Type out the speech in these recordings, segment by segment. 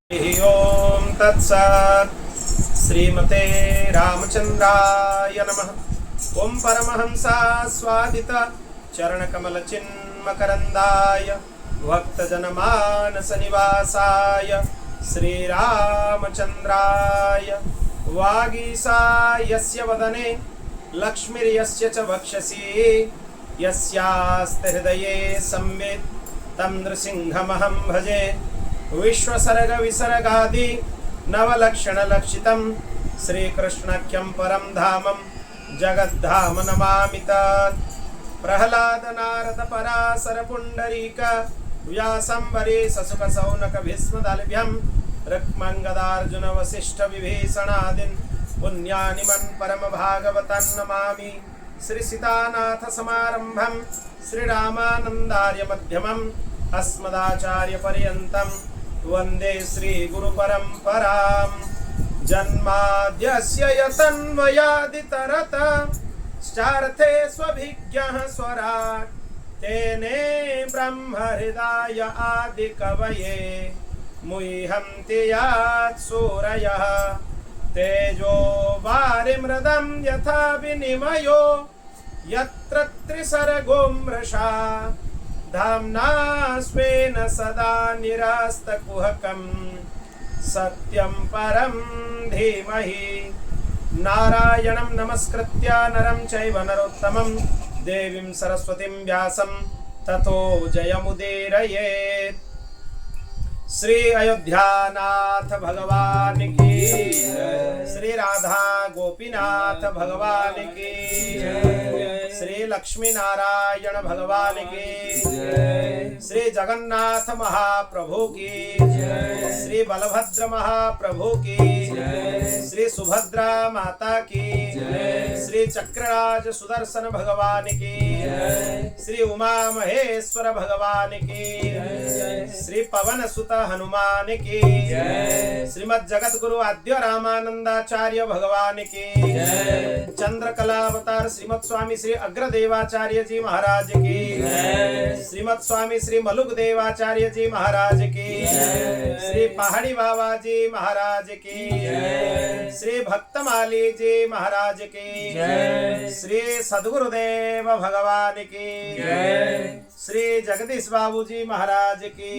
ओम तत्सत् श्रीमते रामचंद्राय नमः। ओम परमहंसा स्वादित चरणकमल चिन्मकरंदाय भक्तजनमानस निवासाय श्रीरामचंद्राय वागीसायस्य वदने लक्ष्मीर्यस्य च वक्षसि यस्यास्ते हृदये संवित् तं नृसिंहमहं भजे। विश्वसर्ग विसर्गादि नवलक्षण लक्षितं श्रीकृष्णाख्यं परं धामं जगद्धाम नमामि तत्। प्रह्लाद नारद पराशर पुंडरीक व्यासंबरी ससुक सौनक भीष्मदालभ्यं रुक्मङ्गदार्जुन वसिष्ठ विभीषणादीन् पुण्यानिमन् परम भागवतान् नमामि। श्री सीतानाथ समारंभं श्रीरामानन्दार्य मध्यमम् अस्मदाचार्य पर्यन्तं वन्दे श्री गुरु परम्परां। जन्माद्यस्य यतन्वयादितरत चार्थे स्वभिज्ञः स्वराट् तेने ब्रह्म हृदय आदि कवये मुह्यन्ति यात् सूरयः तेजो वारिमृदं यथा विनिमयो यत्र त्रिसर्गो मृषा धाम्ना स्वेन सदा निरास्तकुहकं सत्यं परं धीमहि। नारायणं नमस्कृत्य नरं चैव नरोत्तमं देवीं सरस्वतीं व्यासं ततो जयमुदीरयेत्। श्री अयोध्यानाथ भगवान की, श्री राधा गोपीनाथ भगवान की, श्री लक्ष्मी नारायण भगवान की, श्री जगन्नाथ महाप्रभु की, श्री बलभद्र महाप्रभु की, श्री सुभद्रा माता की, श्री चक्रराज सुदर्शन भगवान की, श्री उमा महेश्वर भगवान की, श्री पवन सुत हनुमान की, श्रीमद् जगत गुरु आद्य रामानंदाचार्य भगवान की, चंद्रकला अवतार श्रीमद् स्वामी श्री अग्रदेवाचार्य जी महाराज की, श्रीमद् स्वामी श्री मलुक देवाचार्य जी महाराज की, श्री पहाड़ी बाबा जी महाराज की, श्री भक्तमाली जी महाराज की, श्री सद्गुरुदेव भगवान की, श्री जगदीश बाबू जी महाराज की।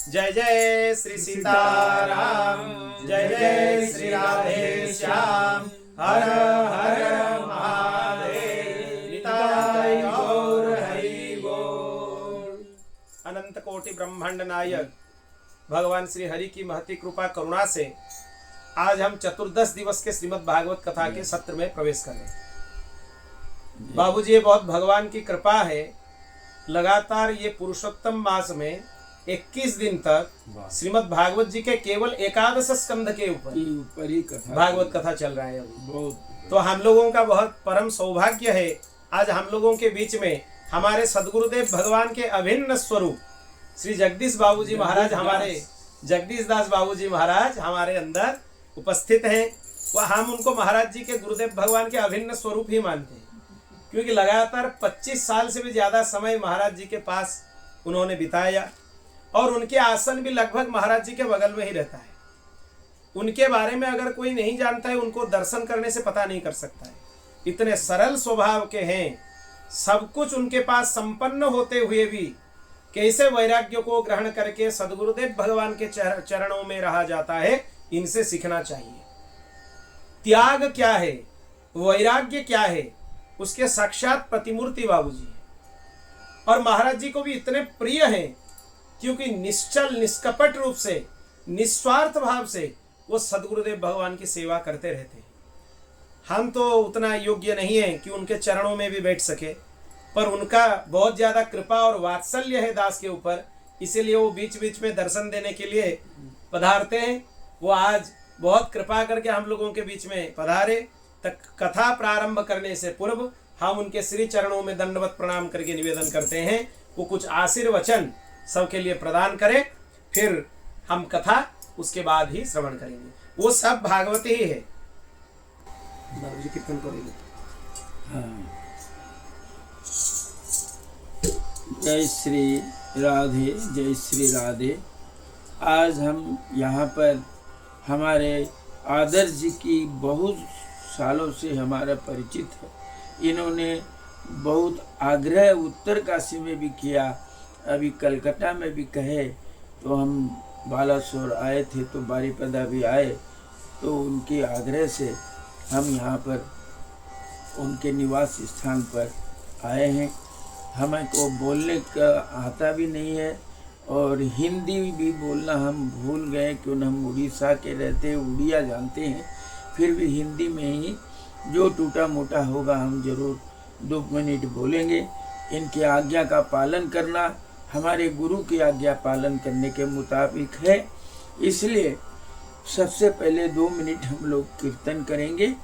जय जय श्री सीताराम, जय जय श्री राधे श्याम, हर हर महादेव, निताय गौर हरि बोल। अनंत कोटि ब्रह्मांड नायक भगवान श्री हरि की महती कृपा करुणा से आज हम चतुर्दश दिवस के श्रीमद् भागवत कथा के सत्र में प्रवेश कर रहे हैं। बाबूजी, ये बहुत भगवान की कृपा है। लगातार ये पुरुषोत्तम मास में 21 दिन तक श्रीमद् भागवत जी के केवल एकादश स्कंध के ऊपर ही भागवत कथा चल रहा है अभी। तो हम लोगों का बहुत परम सौभाग्य है, आज हम लोगों के बीच में हमारे सदगुरुदेव भगवान के अभिन्न स्वरूप श्री जगदीश बाबूजी महाराज, हमारे जगदीश दास बाबूजी महाराज हमारे अंदर उपस्थित हैं। वह हम उनको महाराज जी के गुरुदेव भगवान के अभिन्न स्वरूप ही मानते हैं, क्योंकि लगातार 25 साल से भी ज्यादा समय महाराज जी के पास उन्होंने बिताया और उनके आसन भी लगभग महाराज जी के बगल में ही रहता है। उनके बारे में अगर कोई नहीं जानता है, उनको दर्शन करने से पता नहीं कर सकता है। इतने सरल स्वभाव के हैं, सब कुछ उनके पास संपन्न होते हुए भी कैसे वैराग्य को ग्रहण करके सदगुरुदेव भगवान के चरणों में रहा जाता है, इनसे सीखना चाहिए। त्याग क्या है, वैराग्य क्या है, उसके साक्षात प्रतिमूर्ति बाबूजी। और महाराज जी को भी इतने प्रिय हैं क्योंकि निश्चल निष्कपट रूप से निस्वार्थ भाव से वो सदगुरुदेव भगवान की सेवा करते रहते हैं। हम तो उतना योग्य नहीं है कि उनके चरणों में भी बैठ सके, पर उनका बहुत ज्यादा कृपा और वात्सल्य है दास के ऊपर, इसीलिए वो बीच बीच में दर्शन देने के लिए पधारते हैं। वो आज बहुत कृपा करके हम लोगों के बीच में पधारे। तक कथा प्रारंभ करने से पूर्व हम उनके श्री चरणों में दंडवत प्रणाम करके निवेदन करते हैं वो कुछ आशीर्वचन सबके लिए प्रदान करें, फिर हम कथा उसके बाद ही श्रवण करेंगे। वो सब भागवत ही है। बाबूजी कीर्तन करेंगे। जय श्री राधे, जय श्री राधे। आज हम यहाँ पर हमारे आदर्श जी की बहुत सालों से हमारा परिचित है। इन्होंने बहुत आग्रह उत्तर काशी में भी किया, अभी कलकत्ता में भी कहे तो हम बालासोर आए थे, तो बारीपदा भी आए, तो उनके आग्रह से हम यहाँ पर उनके निवास स्थान पर आए हैं। हमें को बोलने का आता भी नहीं है और हिंदी भी बोलना हम भूल गए, क्यों हम उड़ीसा के रहते उड़िया जानते हैं, फिर भी हिंदी में ही जो टूटा मोटा होगा हम जरूर 2 मिनट बोलेंगे। इनकी आज्ञा का पालन करना हमारे गुरु की आज्ञा पालन करने के मुताबिक है, इसलिए सबसे पहले 2 मिनट हम लोग कीर्तन करेंगे।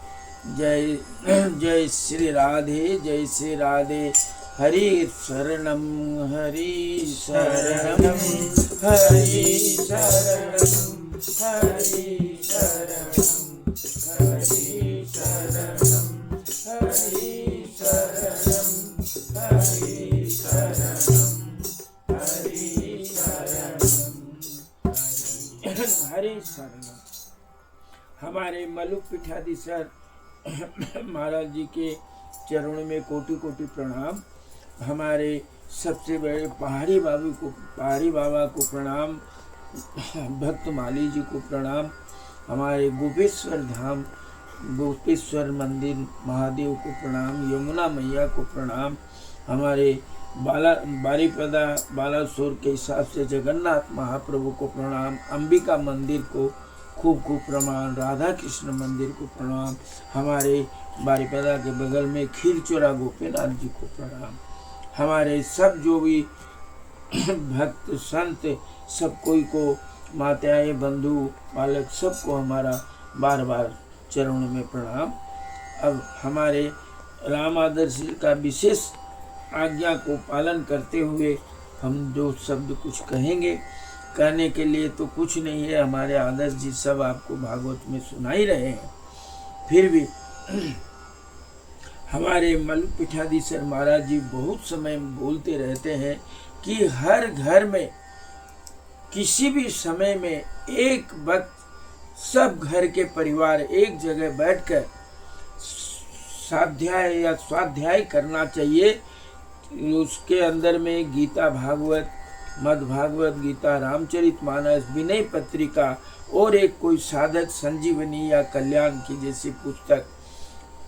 जय जय श्री राधे, जय श्री राधे। हरि शरणम हरि शरणम हरि शरणम हरि शरणम हरि शरणम हरि शरणम हरि शरणम हरि शरणम हरि शरणम। हमारे मलुक पीठाधीश्वर महाराज जी के चरणों में कोटि कोटि प्रणाम। हमारे सबसे बड़े पहाड़ी बाबा को प्रणाम, भक्त माली जी को प्रणाम, हमारे गोपेश्वर धाम गोपेश्वर मंदिर महादेव को प्रणाम, यमुना मैया को प्रणाम, हमारे बारीपदा बालासोर के हिसाब से जगन्नाथ महाप्रभु को प्रणाम, अंबिका मंदिर को खूब खूब प्रणाम, राधा कृष्ण मंदिर को प्रणाम, हमारे बारीपदा के बगल में खीरचोरा गोपीनाथ जी को प्रणाम, हमारे सब जो भी भक्त संत सब कोई को, माताएं बंधु बालक सबको हमारा बार बार चरणों में प्रणाम। अब हमारे राम आदर्श का विशेष आज्ञा को पालन करते हुए हम जो शब्द कुछ कहेंगे, कहने के लिए तो कुछ नहीं है, हमारे आदर्श जी सब आपको भागवत में सुना ही रहे हैं, फिर भी हमारे मलुक पीठाधीश्वर महाराज जी बहुत समय बोलते रहते हैं कि हर घर में किसी भी समय में एक वक्त सब घर के परिवार एक जगह बैठकर स्वाध्याय या स्वाध्याय करना चाहिए। उसके अंदर में गीता भागवत, मद भागवत गीता, रामचरितमानस, विनय पत्रिका और एक कोई साधक संजीवनी या कल्याण की जैसी पुस्तक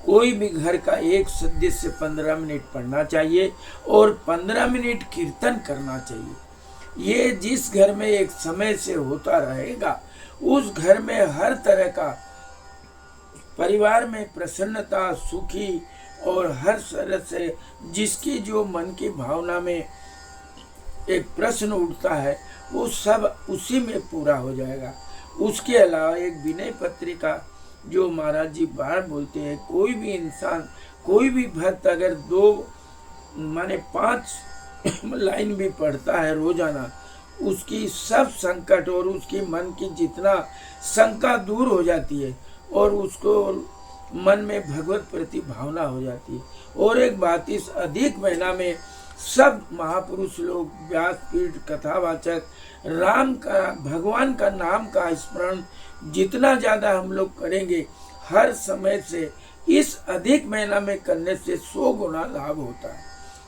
कोई भी घर का एक सदस्य 15 मिनट पढ़ना चाहिए और 15 मिनट कीर्तन करना चाहिए। ये जिस घर में एक समय से होता रहेगा उस घर में हर तरह का परिवार में प्रसन्नता, सुखी और हर तरह से जिसकी जो मन की भावना में एक प्रश्न उठता है वो सब उसी में पूरा हो जाएगा। उसके अलावा एक विनय पत्रिका जो महाराज जी बार बोलते हैं, कोई भी इंसान कोई भी भक्त अगर 5 लाइन भी पढ़ता है रोजाना, उसकी सब संकट और उसकी मन की जितना शंका दूर हो जाती है और उसको मन में भगवत प्रति भावना हो जाती है। और एक बात, इस अधिक महीना में सब महापुरुष लोग, व्यासपीठ, कथावाचक, राम का भगवान का नाम का स्मरण जितना ज़्यादा हम लोग करेंगे हर समय से इस अधिक महीना में करने से 100 गुना लाभ होता है।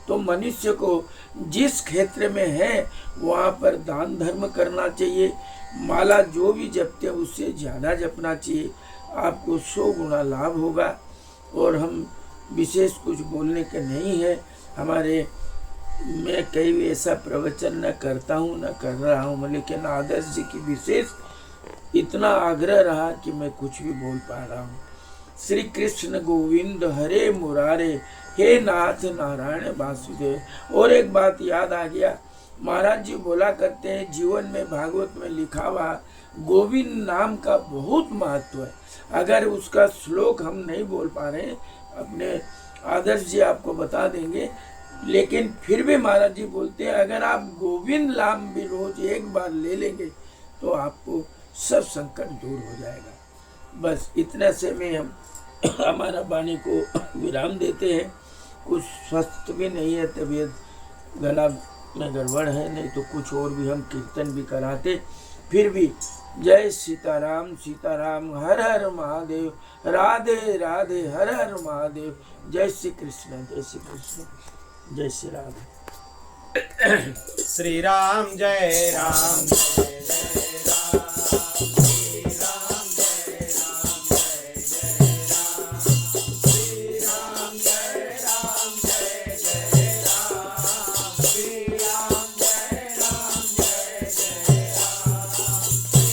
तो मनुष्य को जिस क्षेत्र में है वहाँ पर दान धर्म करना चाहिए, माला जो भी जपते हैं उससे ज़्यादा जपना चाहिए, आपको 100 गुना लाभ होगा। और हम विशेष कुछ बोलने के नहीं है, मैं कई ऐसा प्रवचन न करता हूँ न कर रहा हूँ, लेकिन आदर्श जी की विशेष इतना आग्रह रहा कि मैं कुछ भी बोल पा रहा हूँ। श्री कृष्ण गोविंद हरे मुरारे, हे नाथ नारायण वासुदेव। और एक बात याद आ गया, महाराज जी बोला करते हैं जीवन में भागवत में लिखा हुआ गोविंद नाम का बहुत महत्व है। अगर उसका श्लोक हम नहीं बोल पा रहे हैं, अपने आदर्श जी आपको बता देंगे, लेकिन फिर भी महाराज जी बोलते हैं अगर आप गोविंद नाम भी रोज एक बार ले लेंगे तो आपको सब संकट दूर हो जाएगा। बस इतना से में हम हमारा वाणी को विराम देते हैं। कुछ स्वस्थ भी नहीं है, तबीयत गला में गड़बड़ है, नहीं तो कुछ और भी हम कीर्तन भी कराते। फिर भी जय सीताराम सीताराम, हर हर महादेव, राधे राधे, हर हर महादेव, जय श्री कृष्ण, जय श्री कृष्ण, जय श्री राधे। श्री राम जय राम जय जय राम, श्री राम जय राम जय जय राम, श्री राम जय राम जय जय राम, श्री राम जय राम जय जय राम, श्री राम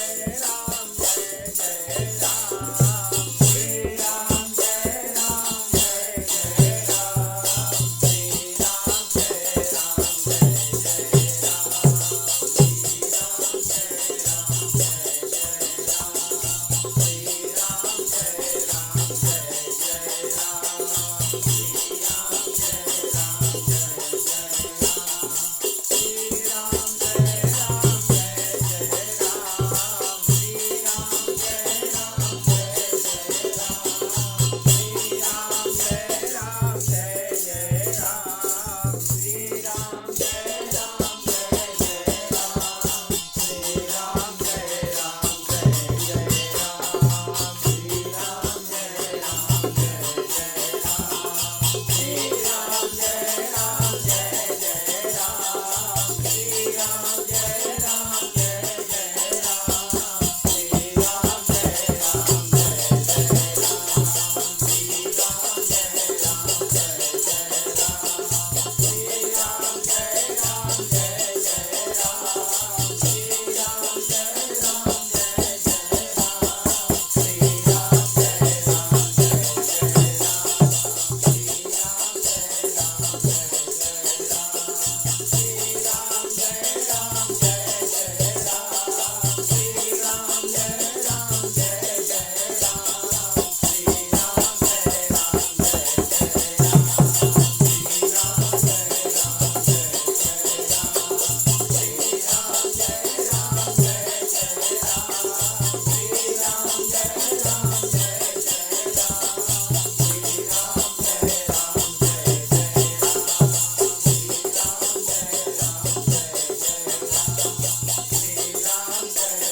जय राम जय जय राम, श्री राम जय राम जय जय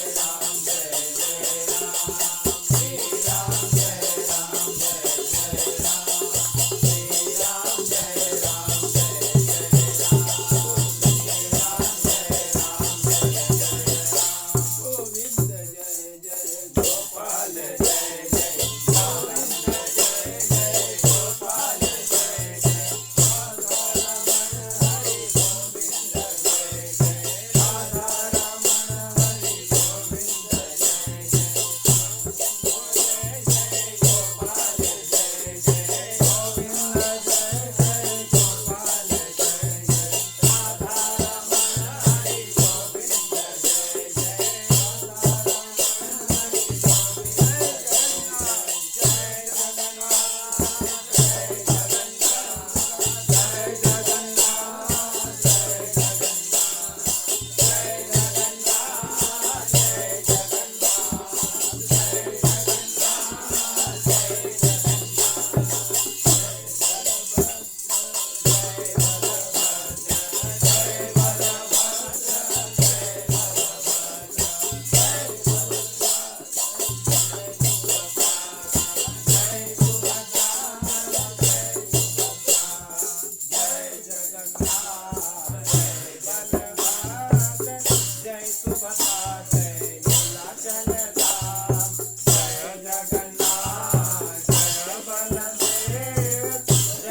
राम,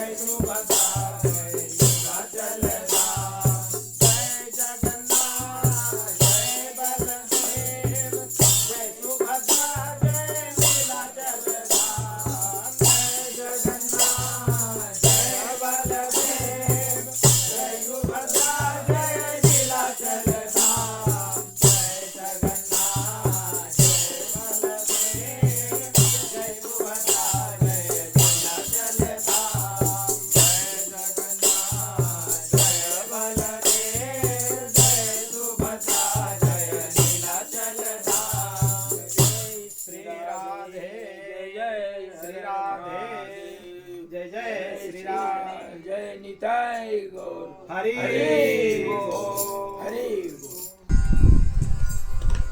श्री राम जय निताय गौर हरि हरि बोल। हरि बोल।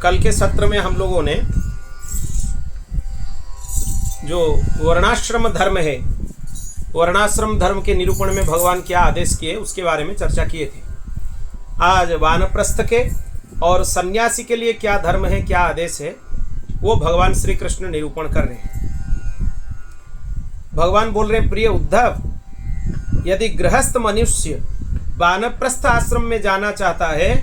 कल के सत्र में हम लोगों ने जो वर्णाश्रम धर्म है, वर्णाश्रम धर्म के निरूपण में भगवान क्या आदेश किए उसके बारे में चर्चा किए थे। आज वानप्रस्थ के और सन्यासी के लिए क्या धर्म है, क्या आदेश है, वो भगवान श्री कृष्ण निरूपण कर रहे हैं। भगवान बोल रहे, प्रिय उद्धव, यदि गृहस्थ मनुष्य वानप्रस्थ आश्रम में जाना चाहता है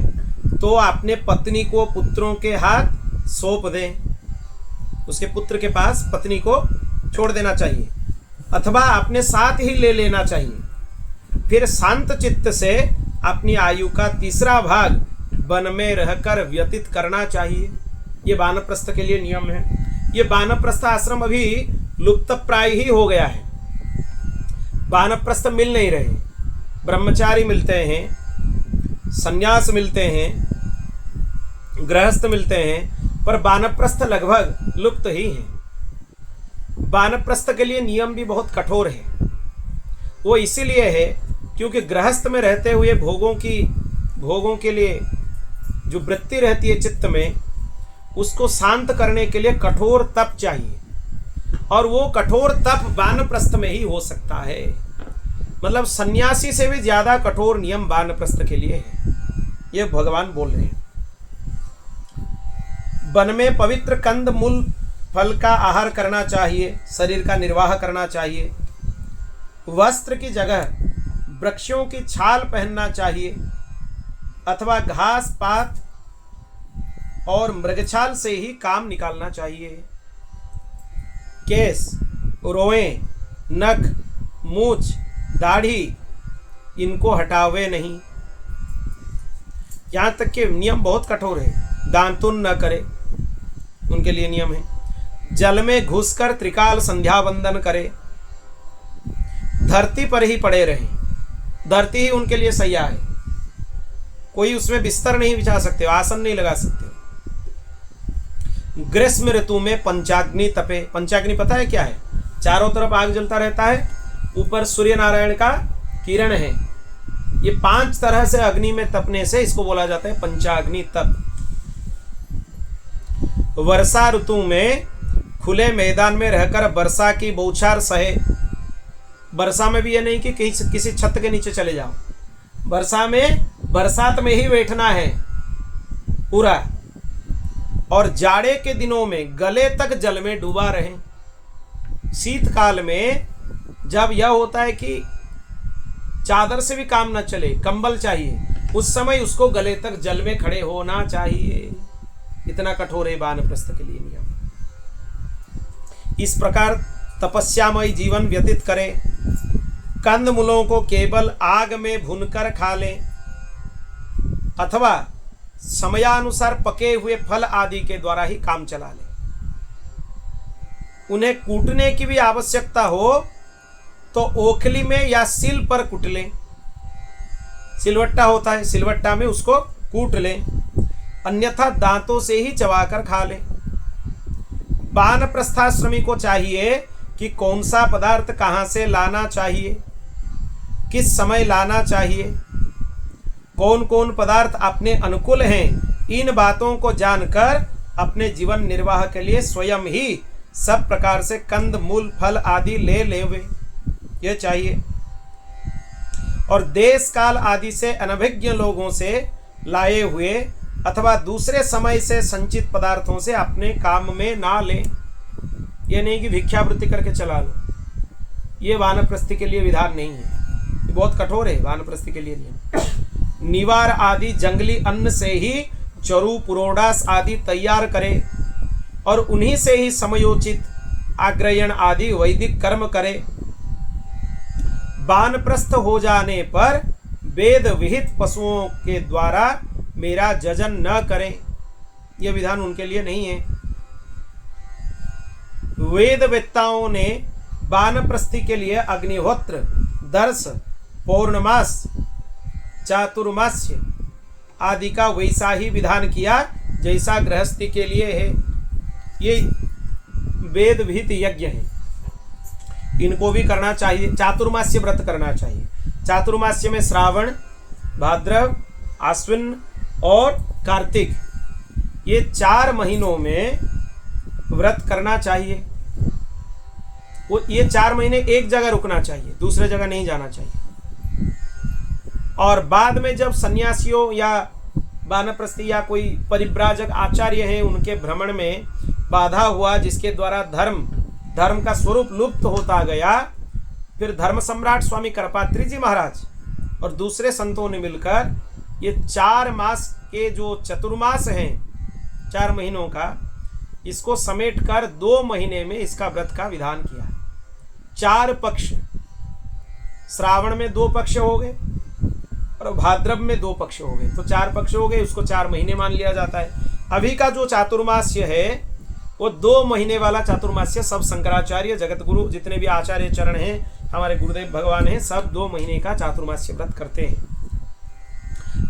तो अपने पत्नी को पुत्रों के हाथ सौंप दें, उसके पुत्र के पास पत्नी को छोड़ देना चाहिए अथवा अपने साथ ही ले लेना चाहिए। फिर शांत चित्त से अपनी आयु का तीसरा भाग वन में रहकर व्यतीत करना चाहिए। ये वानप्रस्थ के लिए नियम है। ये वानप्रस्थ आश्रम अभी लुप्त प्राय ही हो गया है। वानप्रस्थ मिल नहीं रहे, ब्रह्मचारी मिलते हैं, सन्यास मिलते हैं, गृहस्थ मिलते हैं, पर वानप्रस्थ लगभग लुप्त ही हैं। वानप्रस्थ के लिए नियम भी बहुत कठोर है। वो इसीलिए है क्योंकि गृहस्थ में रहते हुए भोगों के लिए जो वृत्ति रहती है चित्त में, उसको शांत करने के लिए कठोर तप चाहिए, और वो कठोर तप वानप्रस्थ में ही हो सकता है। मतलब सन्यासी से भी ज्यादा कठोर नियम वानप्रस्थ के लिए है। ये भगवान बोल रहे हैं। वन में पवित्र कंद मूल फल का आहार करना चाहिए, शरीर का निर्वाह करना चाहिए। वस्त्र की जगह वृक्षों की छाल पहनना चाहिए अथवा घास पात और मृगछाल से ही काम निकालना चाहिए। केस, रोएं, नख, मूछ, दाढ़ी, इनको हटावे नहीं। यहाँ तक कि नियम बहुत कठोर है। दांतुन न करे, उनके लिए नियम है। जल में घुसकर त्रिकाल संध्या वंदन करे। धरती पर ही पड़े रहे, धरती ही उनके लिए सैया है। कोई उसमें बिस्तर नहीं बिछा सकते, आसन नहीं लगा सकते। ग्रीष्म ऋतु में पंचाग्नि तपे। पंचाग्नि पता है क्या है? चारों तरफ आग जलता रहता है, ऊपर सूर्य नारायण का किरण है। ये 5 तरह से अग्नि में तपने से इसको बोला जाता है पंचाग्नि तप। वर्षा ऋतु में खुले मैदान में रहकर वर्षा की बौछार सहे। वर्षा में भी ये नहीं कि किसी छत के नीचे चले जाओ, वर्षा में बरसात में ही बैठना है पूरा। और जाड़े के दिनों में गले तक जल में डूबा रहे। शीतकाल में जब यह होता है कि चादर से भी काम न चले, कंबल चाहिए, उस समय उसको गले तक जल में खड़े होना चाहिए। इतना कठोर है वानप्रस्थ के लिए नियम। इस प्रकार तपस्यामय जीवन व्यतीत करें। कंदमूलों को केवल आग में भूनकर खा लें अथवा समयानुसार पके हुए फल आदि के द्वारा ही काम चला लें। उन्हें कूटने की भी आवश्यकता हो तो ओखली में या सिल पर कूट लें। सिलवट्टा होता है, सिलवट्टा में उसको कूट लें, अन्यथा दांतों से ही चबाकर खा लें। वानप्रस्थाश्रमी को चाहिए कि कौन सा पदार्थ कहाँ से लाना चाहिए, किस समय लाना चाहिए, कौन कौन पदार्थ अपने अनुकूल हैं, इन बातों को जानकर अपने जीवन निर्वाह के लिए स्वयं ही सब प्रकार से कंद मूल फल आदि ले लेवे, ये चाहिए। और देश काल आदि से अनभिज्ञ लोगों से लाए हुए अथवा दूसरे समय से संचित पदार्थों से अपने काम में ना लें। ये नहीं कि भिक्षावृत्ति करके चला लो, ये वानप्रस्थी के लिए विधान नहीं है। ये बहुत कठोर है वानप्रस्थी के लिए नियम। निवार आदि जंगली अन्न से ही चरु पुरोडास आदि तैयार करे और उन्हीं से ही समयोचित आग्रयण आदि वैदिक कर्म करे। वानप्रस्थ हो जाने पर वेद विहित पशुओं के द्वारा मेरा जजन न करें, यह विधान उनके लिए नहीं है। वेदवेत्ताओं ने वानप्रस्थी के लिए अग्निहोत्र, दर्श, पौर्णमास, चातुर्मास्य आदि का वैसा ही विधान किया जैसा गृहस्थी के लिए है। ये वेद विहित यज्ञ है, इनको भी करना चाहिए। चातुर्मास्य व्रत करना चाहिए। चातुर्मास्य में श्रावण, भाद्रव, आश्विन और कार्तिक, ये 4 महीनों में व्रत करना चाहिए। वो ये 4 महीने एक जगह रुकना चाहिए, दूसरे जगह नहीं जाना चाहिए। और बाद में जब सन्यासियों या वानप्रस्थी या कोई परिव्राजक आचार्य हैं, उनके भ्रमण में बाधा हुआ, जिसके द्वारा धर्म का स्वरूप लुप्त होता गया, फिर धर्म सम्राट स्वामी करपात्री जी महाराज और दूसरे संतों ने मिलकर ये 4 मास के जो चतुर्मास हैं, 4 महीनों का, इसको समेट कर 2 महीने में इसका व्रत का विधान किया। 4 पक्ष, श्रावण में 2 पक्ष हो गए और भाद्रव में 2 पक्ष हो गए, तो 4 पक्ष हो गए, उसको 4 महीने मान लिया जाता है। अभी का जो चातुर्मास्य है वो 2 महीने वाला चातुर्मास्य, सब शंकराचार्य जगत गुरु जितने भी आचार्य चरण हैं, हमारे गुरुदेव भगवान हैं, सब 2 महीने का चातुर्मास्य व्रत करते हैं।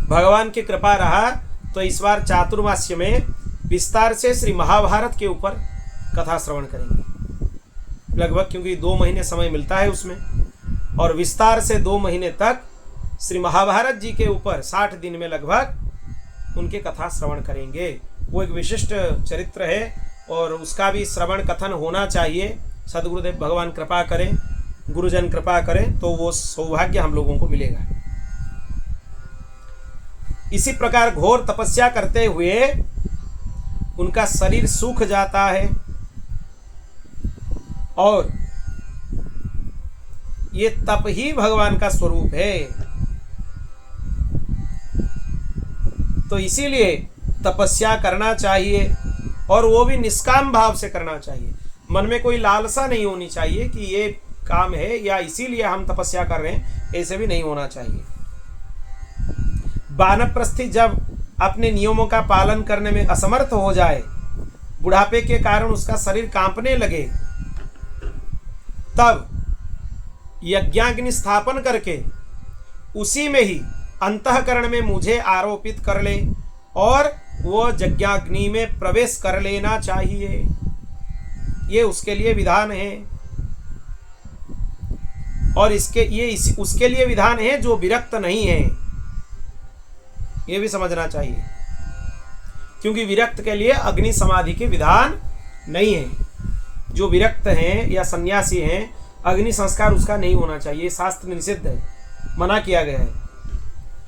भगवान की कृपा रहा तो इस बार चातुर्मास्य में विस्तार से श्री महाभारत के ऊपर कथा श्रवण करेंगे लगभग, क्योंकि 2 महीने समय मिलता है उसमें, और विस्तार से 2 महीने तक श्री महाभारत जी के ऊपर 60 दिन में लगभग उनके कथा श्रवण करेंगे। वो एक विशिष्ट चरित्र है और उसका भी श्रवण कथन होना चाहिए। सदगुरुदेव भगवान कृपा करें, गुरुजन कृपा करें तो वो सौभाग्य हम लोगों को मिलेगा। इसी प्रकार घोर तपस्या करते हुए उनका शरीर सूख जाता है और ये तप ही भगवान का स्वरूप है। तो इसीलिए तपस्या करना चाहिए और वो भी निष्काम भाव से करना चाहिए। मन में कोई लालसा नहीं होनी चाहिए कि ये काम है या इसीलिए हम तपस्या कर रहे हैं, ऐसे भी नहीं होना चाहिए। वानप्रस्थी जब अपने नियमों का पालन करने में असमर्थ हो जाए, बुढ़ापे के कारण उसका शरीर कांपने लगे, तब यज्ञाग्नि स्थापन करके उसी में ही अंतःकरण में मुझे आरोपित कर ले और वो यज्ञाग्नि में प्रवेश कर लेना चाहिए। ये उसके लिए विधान है और उसके लिए विधान है जो विरक्त नहीं है, ये भी समझना चाहिए, क्योंकि विरक्त के लिए अग्नि समाधि के विधान नहीं है। जो विरक्त हैं या सन्यासी हैं, अग्नि संस्कार उसका नहीं होना चाहिए, शास्त्र निषिद्ध है, मना किया गया है।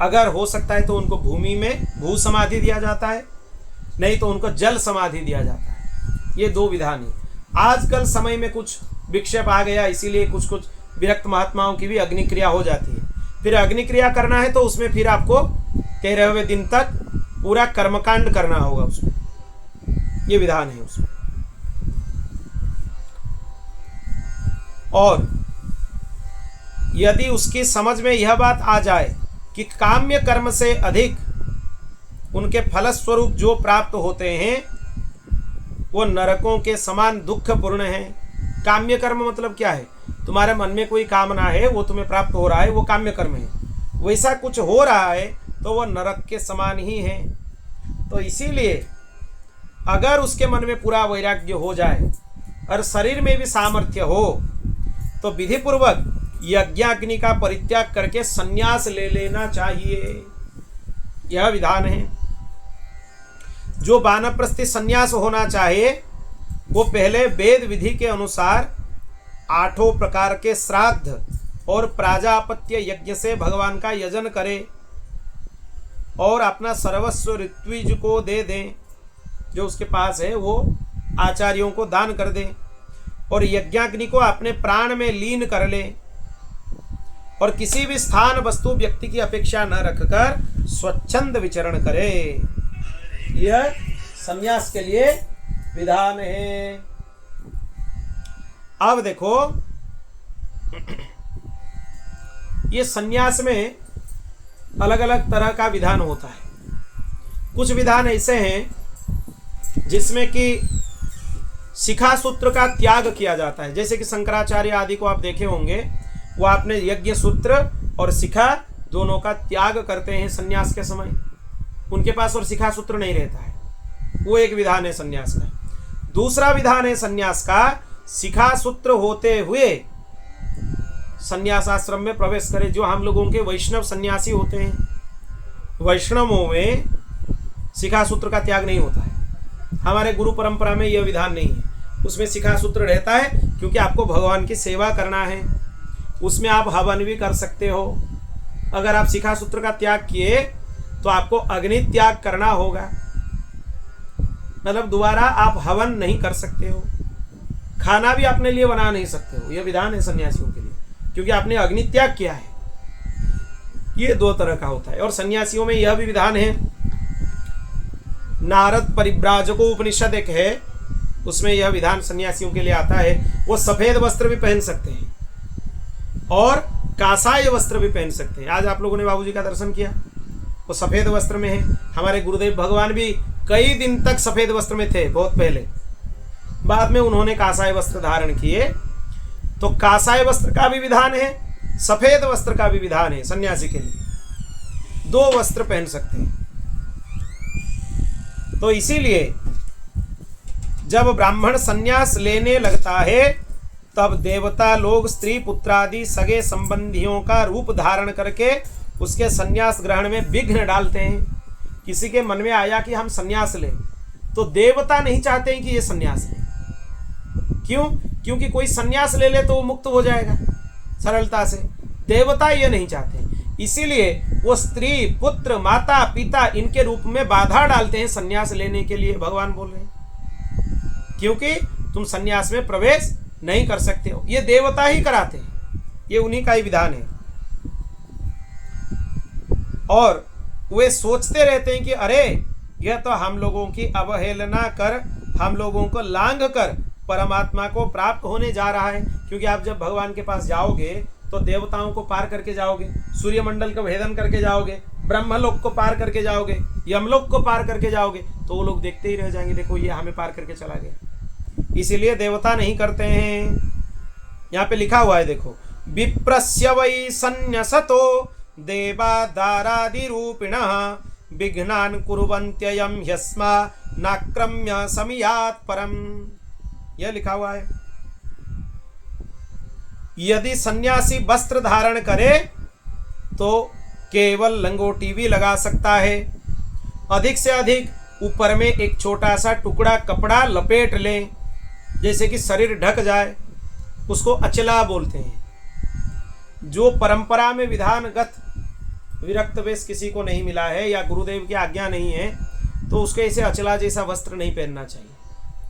अगर हो सकता है तो उनको भूमि में भू समाधि दिया जाता है, नहीं तो उनको जल समाधि दिया जाता है। ये 2 विधान है। आजकल समय में कुछ विक्षेप आ गया, इसीलिए कुछ विरक्त महात्माओं की भी अग्नि क्रिया हो जाती है। फिर अग्नि क्रिया करना है तो उसमें फिर आपको 13वें दिन तक पूरा कर्मकांड करना होगा, उसमें ये विधान है उसमें। और यदि उसकी समझ में यह बात आ जाए कि काम्य कर्म से अधिक उनके फलस्वरूप जो प्राप्त होते हैं वो नरकों के समान दुखपूर्ण हैं। काम्य कर्म मतलब क्या है? तुम्हारे मन में कोई कामना है, वो तुम्हें प्राप्त हो रहा है, वो काम्य कर्म है। वैसा कुछ हो रहा है तो वो नरक के समान ही है। तो इसीलिए अगर उसके मन में पूरा वैराग्य हो जाए और शरीर में भी सामर्थ्य हो तो विधि पूर्वक यज्ञाग्नि का परित्याग करके संन्यास ले लेना चाहिए, यह विधान है। जो वानप्रस्थी संन्यास होना चाहे वो पहले वेद विधि के अनुसार 8 प्रकार के श्राद्ध और प्राजापत्य यज्ञ से भगवान का यजन करे और अपना सर्वस्व ऋत्विज को दे दें, जो उसके पास है वो आचार्यों को दान कर दें और यज्ञाग्नि को अपने प्राण में लीन कर ले और किसी भी स्थान वस्तु व्यक्ति की अपेक्षा न रखकर स्वच्छंद विचरण करे। यह संन्यास के लिए विधान है। अब देखो, ये संन्यास में अलग अलग तरह का विधान होता है। कुछ विधान ऐसे हैं जिसमें कि शिखा सूत्र का त्याग किया जाता है, जैसे कि शंकराचार्य आदि को आप देखे होंगे, वो अपने यज्ञ सूत्र और शिखा दोनों का त्याग करते हैं संन्यास के समय। उनके पास और शिखा सूत्र नहीं रहता है, वो एक विधान है संन्यास का। दूसरा विधान है संन्यास का, शिखा सूत्र होते हुए संन्यास आश्रम में प्रवेश करे, जो हम लोगों के वैष्णव सन्यासी होते हैं। वैष्णवों में शिखा सूत्र का त्याग नहीं होता है, हमारे गुरु परंपरा में यह विधान नहीं है। उसमें शिखा सूत्र रहता है क्योंकि आपको भगवान की सेवा करना है। उसमें आप हवन भी कर सकते हो। अगर आप शिखा सूत्र का त्याग किए तो आपको अग्नि त्याग करना होगा, मतलब दोबारा आप हवन नहीं कर सकते हो। खाना भी अपने लिए बना नहीं सकते हो। यह विधान है सन्यासियों के लिए, क्योंकि आपने अग्नि त्याग किया है। ये 2 तरह का होता है। और सन्यासियों में यह भी विधान है, नारद परिव्राजको उपनिषद एक है, उसमें यह विधान सन्यासियों के लिए आता है। वो सफेद वस्त्र भी पहन सकते हैं और कासाय वस्त्र भी पहन सकते हैं। आज आप लोगों ने बाबूजी का दर्शन किया, वो सफेद वस्त्र में है। हमारे गुरुदेव भगवान भी कई दिन तक सफेद वस्त्र में थे, बहुत पहले। बाद में उन्होंने कासाय वस्त्र धारण किए। तो कासाय वस्त्र का भी विधान है, सफेद वस्त्र का भी विधान है। सन्यासी के लिए 2 वस्त्र पहन सकते हैं। तो इसीलिए जब ब्राह्मण सन्यास लेने लगता है तब देवता लोग स्त्री पुत्रादि सगे संबंधियों का रूप धारण करके उसके सन्यास ग्रहण में विघ्न डालते हैं। किसी के मन में आया कि हम सन्यास लें, तो देवता नहीं चाहते हैं कि ये सन्यास लें। क्यों? क्योंकि कोई सन्यास ले ले तो वो मुक्त हो जाएगा सरलता से। देवता ये नहीं चाहते, इसीलिए वो स्त्री पुत्र माता पिता इनके रूप में बाधा डालते हैं सन्यास लेने के लिए। भगवान बोल रहे हैं क्योंकि तुम सन्यास में प्रवेश नहीं कर सकते हो। ये देवता ही कराते हैं, ये उन्हीं का ही विधान है। और वे सोचते रहते हैं कि अरे यह तो हम लोगों की अवहेलना कर, हम लोगों को लांघ कर परमात्मा को प्राप्त होने जा रहा है। क्योंकि आप जब भगवान के पास जाओगे तो देवताओं को पार करके जाओगे, सूर्यमंडल का भेदन करके जाओगे, ब्रह्मलोक को पार करके जाओगे, यमलोक को पार करके जाओगे, तो वो लोग देखते ही रह जाएंगे, देखो ये हमें पार करके चला गया। इसीलिए देवता नहीं करते हैं। यहाँ पे लिखा हुआ है, देखो, विप्रस्य वै सन्न्यसतो देवादारादि रूपिणः विघ्नान् कुर्वन्त्ययं ह्यस्मा नाक्रम्य समियात् परम। यह लिखा हुआ है। यदि सन्यासी वस्त्र धारण करे तो केवल लंगोटी भी लगा सकता है। अधिक से अधिक ऊपर में एक छोटा सा टुकड़ा कपड़ा लपेट लें, जैसे कि शरीर ढक जाए, उसको अचला बोलते हैं। जो परंपरा में विधानगत विरक्त वेश किसी को नहीं मिला है या गुरुदेव की आज्ञा नहीं है, तो उसके ऐसे अचला जैसा वस्त्र नहीं पहनना चाहिए,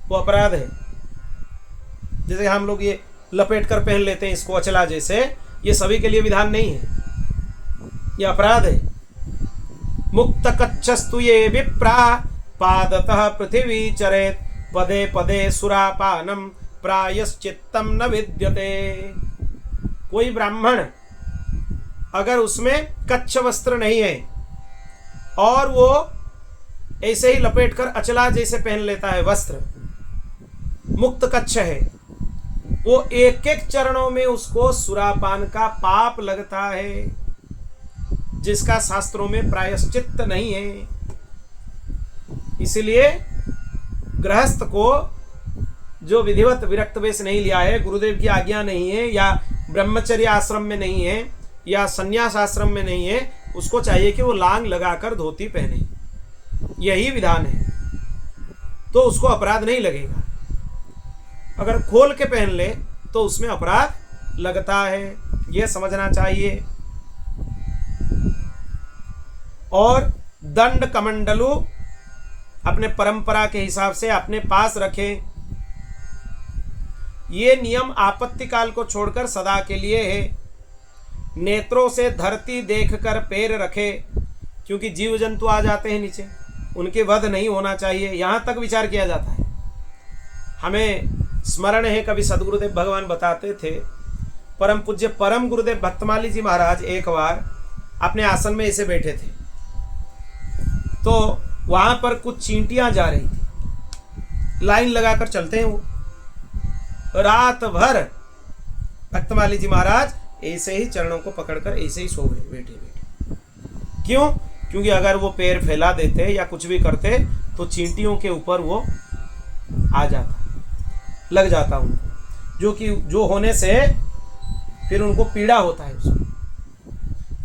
वो अपराध है। जैसे हम लोग ये लपेट कर पहन लेते हैं इसको अचला जैसे, ये सभी के लिए विधान नहीं है, ये अपराध है। मुक्त कच्छस्तु ये विप्रा पादतः पृथ्वी चरेत पदे पदे सुरापानम प्रायश्चित्तम न विद्यते। कोई ब्राह्मण अगर उसमें कच्छ वस्त्र नहीं है और वो ऐसे ही लपेट कर अचला जैसे पहन लेता है वस्त्र, मुक्त कच्छ है, वो एक एक चरणों में उसको सुरापान का पाप लगता है, जिसका शास्त्रों में प्रायश्चित्त नहीं है। इसलिए गृहस्थ को जो विधिवत विरक्त वेश नहीं लिया है, गुरुदेव की आज्ञा नहीं है, या ब्रह्मचर्य आश्रम में नहीं है, या संन्यास आश्रम में नहीं है, उसको चाहिए कि वो लांग लगाकर धोती पहने। यही विधान है, तो उसको अपराध नहीं लगेगा। अगर खोल के पहन ले तो उसमें अपराध लगता है, यह समझना चाहिए। और दंड कमंडलू अपने परंपरा के हिसाब से अपने पास रखें। ये नियम आपत्ति काल को छोड़कर सदा के लिए है। नेत्रों से धरती देखकर पैर रखे, क्योंकि जीव जंतु आ जाते हैं नीचे, उनके वध नहीं होना चाहिए, यहाँ तक विचार किया जाता है। हमें स्मरण है, कभी सदगुरुदेव भगवान बताते थे, परम पूज्य परम गुरुदेव भक्तमाली जी महाराज एक बार अपने आसन में ऐसे बैठे थे, तो वहाँ पर कुछ चींटियाँ जा रही थी, लाइन लगाकर चलते हैं वो। रात भर भक्तमाली जी महाराज ऐसे ही चरणों को पकड़कर ऐसे ही सो गए बैठे बैठे। क्यों? क्योंकि अगर वो पैर फैला देते या कुछ भी करते तो चींटियों के ऊपर वो आ जाता, लग जाता उनको, जो होने से फिर उनको पीड़ा होता है उसमें।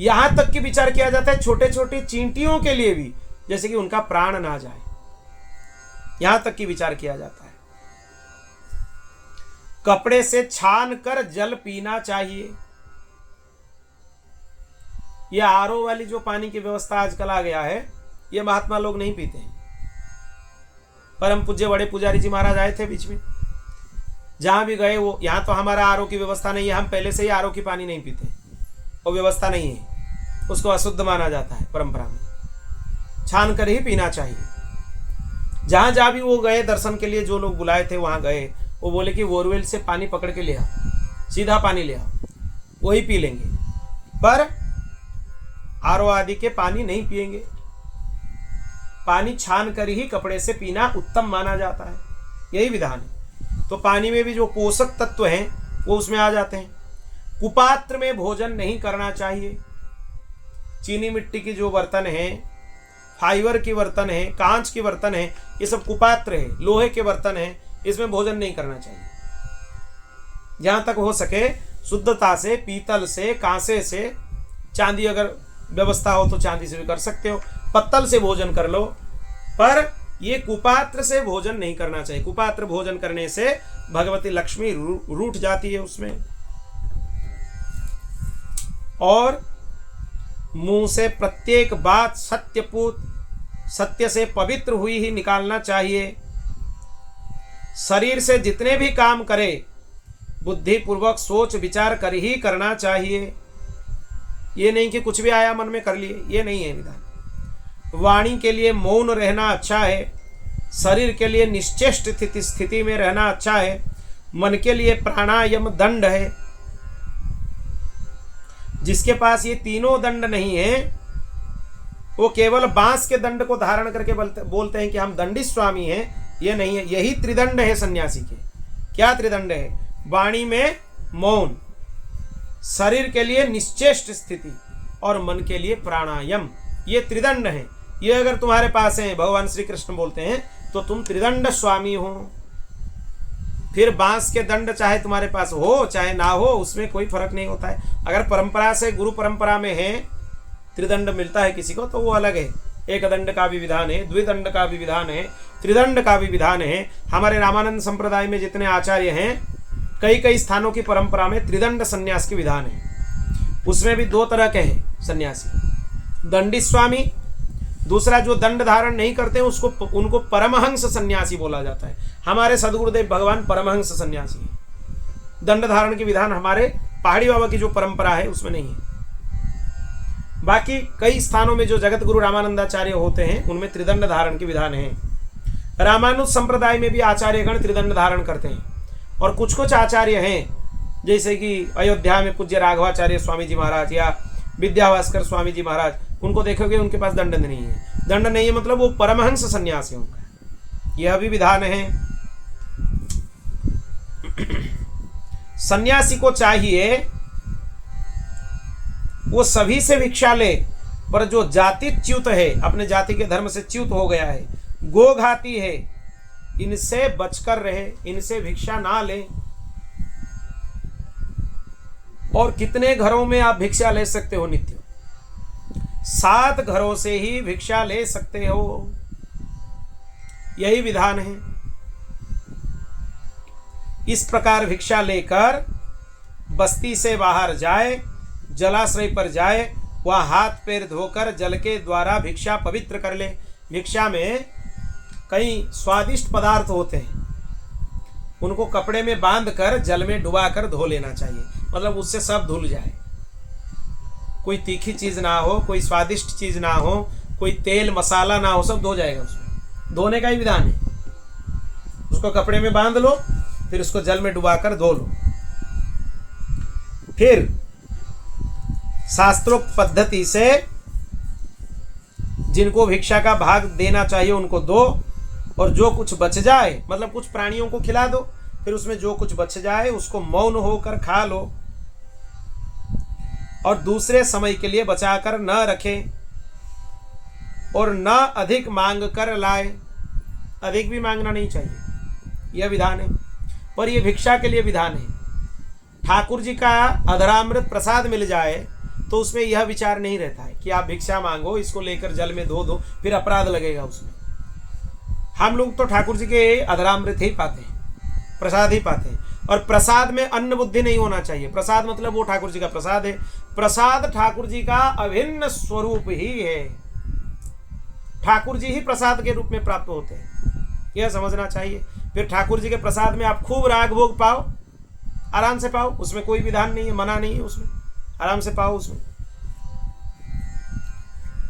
यहाँ तक कि विचार किया जाता है छोटे छोटे चींटियों के लिए भी, जैसे कि उनका प्राण ना जाए। यहां तक की विचार किया जाता है। कपड़े से छान कर जल पीना चाहिए। यह आरओ वाली जो पानी की व्यवस्था आजकल आ गया है, यह महात्मा लोग नहीं पीते हैं। परम पूज्य बड़े पुजारी जी महाराज आए थे बीच में, जहां भी गए वो, यहां तो हमारा आरओ की व्यवस्था नहीं है, हम पहले से ही आरओ की पानी नहीं पीते, वो व्यवस्था नहीं है, उसको अशुद्ध माना जाता है परंपरा में, छान कर ही पीना चाहिए। जहां जहां भी वो गए दर्शन के लिए, जो लोग बुलाए थे वहां गए, वो बोले कि बोरवेल से पानी पकड़ के ले आओ, सीधा पानी ले आओ, वही पी लेंगे, पर आरओ आदि के पानी नहीं पिएंगे। पानी छान कर ही कपड़े से पीना उत्तम माना जाता है, यही विधान है। तो पानी में भी जो पोषक तत्व हैं वो उसमें आ जाते हैं। कुपात्र में भोजन नहीं करना चाहिए। चीनी मिट्टी की जो बर्तन है, फाइबर की बर्तन है, कांच की बर्तन है, ये सब कुपात्र है, लोहे के बर्तन है, इसमें भोजन नहीं करना चाहिए। जहां तक हो सके शुद्धता से, पीतल से, कांसे से, चांदी अगर व्यवस्था हो तो चांदी से भी कर सकते हो, पत्तल से भोजन कर लो, पर ये कुपात्र से भोजन नहीं करना चाहिए। कुपात्र भोजन करने से भगवती लक्ष्मी रूठ जाती है उसमें। और मुंह से प्रत्येक बात सत्यपूत, सत्य से पवित्र हुई ही निकालना चाहिए। शरीर से जितने भी काम करे बुद्धि पूर्वक सोच विचार कर ही करना चाहिए। ये नहीं कि कुछ भी आया मन में कर लिए, ये नहीं है विधान। वाणी के लिए मौन रहना अच्छा है, शरीर के लिए निश्चेष्ट स्थिति में रहना अच्छा है, मन के लिए प्राणायाम दंड है। जिसके पास ये तीनों दंड नहीं है, वो केवल बांस के दंड को धारण करके बोलते हैं कि हम दंडी स्वामी हैं, ये नहीं है। यही त्रिदंड है सन्यासी के। क्या त्रिदंड है? वाणी में मौन, शरीर के लिए निश्चेष्ट स्थिति और मन के लिए प्राणायाम, ये त्रिदंड है। ये अगर तुम्हारे पास है, भगवान श्री कृष्ण बोलते हैं, तो तुम त्रिदंड स्वामी हो। फिर बांस के दंड चाहे तुम्हारे पास हो चाहे ना हो, उसमें कोई फर्क नहीं होता है। अगर परंपरा से, गुरु परंपरा में है, त्रिदंड मिलता है किसी को, तो वो अलग है। एक दंड का भी विधान है, द्विदंड का भी विधान है, त्रिदंड का भी विधान है। हमारे रामानंद संप्रदाय में जितने आचार्य हैं, कई कई स्थानों की परंपरा में त्रिदंड संन्यास के विधान है। उसमें भी दो तरह के हैं सन्यासी, दंडी स्वामी, दूसरा जो दंड धारण नहीं करते उसको, उनको परमहंस सन्यासी बोला जाता है। हमारे सदगुरुदेव भगवान परमहंस सन्यासी है। दंड धारण के विधान हमारे पहाड़ी बाबा की जो परंपरा है उसमें नहीं है। बाकी कई स्थानों में जो जगत गुरु रामानंदाचार्य होते हैं, उनमें त्रिदंड धारण के विधान है। रामानुज संप्रदाय में भी आचार्यगण त्रिदंड धारण करते हैं। और कुछ कुछ आचार्य हैं, जैसे कि अयोध्या में पूज्य राघवाचार्य स्वामी जी महाराज या विद्याभास्कर स्वामी जी महाराज, उनको देखोगे उनके पास दंड नहीं है। दंड नहीं है मतलब वो परमहंस सन्यास है उनका, यह भी विधान है। सन्यासी को चाहिए वो सभी से भिक्षा ले, पर जो जाति च्युत है, अपने जाति के धर्म से च्युत हो गया है, गोघाती है, इनसे बचकर रहे, इनसे भिक्षा ना ले। और कितने घरों में आप भिक्षा ले सकते हो नित्य? 7 घरों से ही भिक्षा ले सकते हो, यही विधान है। इस प्रकार भिक्षा लेकर बस्ती से बाहर जाए, जलाशय पर जाए, वह हाथ पैर धोकर जल के द्वारा भिक्षा पवित्र कर ले। भिक्षा में कई स्वादिष्ट पदार्थ होते हैं, उनको कपड़े में बांधकर जल में डुबाकर धो लेना चाहिए, मतलब उससे सब धुल जाए। कोई तीखी चीज ना हो, कोई स्वादिष्ट चीज ना हो, कोई तेल मसाला ना हो, सब धो जाएगा उसमें। धोने का ही विधान है। उसको कपड़े में बांध लो, फिर उसको जल में डुबाकर धो लो। फिर शास्त्रोक्त पद्धति से जिनको भिक्षा का भाग देना चाहिए उनको दो, और जो कुछ बच जाए, मतलब कुछ प्राणियों को खिला दो, फिर उसमें जो कुछ बच जाए उसको मौन होकर खा लो, और दूसरे समय के लिए बचाकर न रखें, और न अधिक मांग कर लाए। अधिक भी मांगना नहीं चाहिए, यह विधान है। पर यह भिक्षा के लिए विधान है। ठाकुर जी का अधरामृत प्रसाद मिल जाए तो उसमें यह विचार नहीं रहता है कि आप भिक्षा मांगो, इसको लेकर जल में धो दो, फिर अपराध लगेगा उसमें। हम लोग तो ठाकुर जी के अधरामृत ही पाते हैं, प्रसाद ही पाते हैं। और प्रसाद में अन्न बुद्धि नहीं होना चाहिए। प्रसाद मतलब वो ठाकुर जी का प्रसाद है। प्रसाद ठाकुर जी का अभिन्न स्वरूप ही है। ठाकुर जी ही प्रसाद के रूप में प्राप्त होते हैं, यह समझना चाहिए। फिर ठाकुर जी के प्रसाद में आप खूब राग भोग पाओ, आराम से पाओ, उसमें कोई विधान नहीं है, मना नहीं है, उसमें आराम से पाओ। उसमें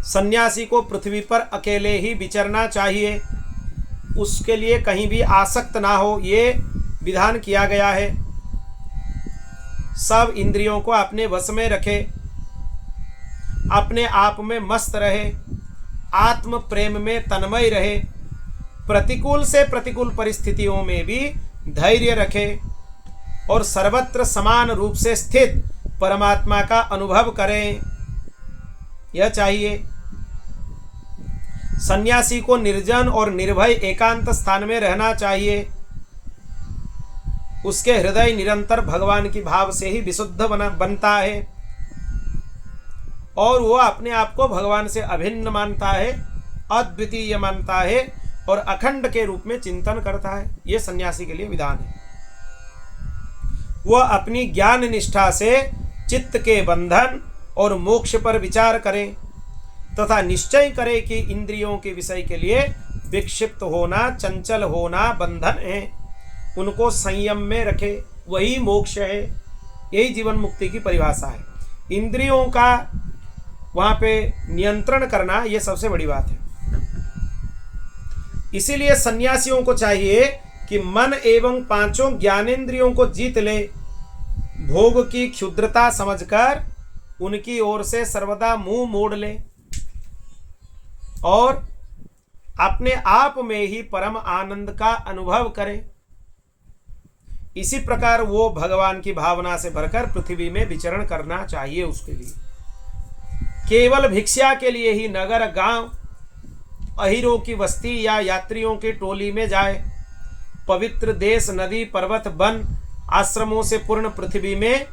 सन्यासी को पृथ्वी पर अकेले ही विचरना चाहिए, उसके लिए कहीं भी आसक्त ना हो, ये विधान किया गया है। सब इंद्रियों को अपने वश में रखे, अपने आप में मस्त रहे, आत्म प्रेम में तन्मय रहे, प्रतिकूल से प्रतिकूल परिस्थितियों में भी धैर्य रखे और सर्वत्र समान रूप से स्थित परमात्मा का अनुभव करें, यह चाहिए। सन्यासी को निर्जन और निर्भय एकांत स्थान में रहना चाहिए। उसके हृदय निरंतर भगवान की भाव से ही विशुद्ध बनता है और वह अपने आप को भगवान से अभिन्न मानता है, अद्वितीय मानता है और अखंड के रूप में चिंतन करता है। यह सन्यासी के लिए विधान है। वह अपनी ज्ञान निष्ठा से चित्त के बंधन और मोक्ष पर विचार करे तथा निश्चय करे कि इंद्रियों के विषय के लिए विक्षिप्त होना, चंचल होना बंधन है, उनको संयम में रखे, वही मोक्ष है। यही जीवन मुक्ति की परिभाषा है। इंद्रियों का वहां पे नियंत्रण करना, यह सबसे बड़ी बात है। इसीलिए सन्यासियों को चाहिए कि मन एवं पांचों ज्ञानेंद्रियों को जीत ले, भोग की क्षुद्रता समझकर उनकी ओर से सर्वदा मुंह मोड़ ले और अपने आप में ही परम आनंद का अनुभव करें। इसी प्रकार वो भगवान की भावना से भरकर पृथ्वी में विचरण करना चाहिए। उसके लिए केवल भिक्षा के लिए ही नगर, गांव, अहीरों की बस्ती या यात्रियों की टोली में जाए, पवित्र देश, नदी, पर्वत, वन, आश्रमों से पूर्ण पृथ्वी में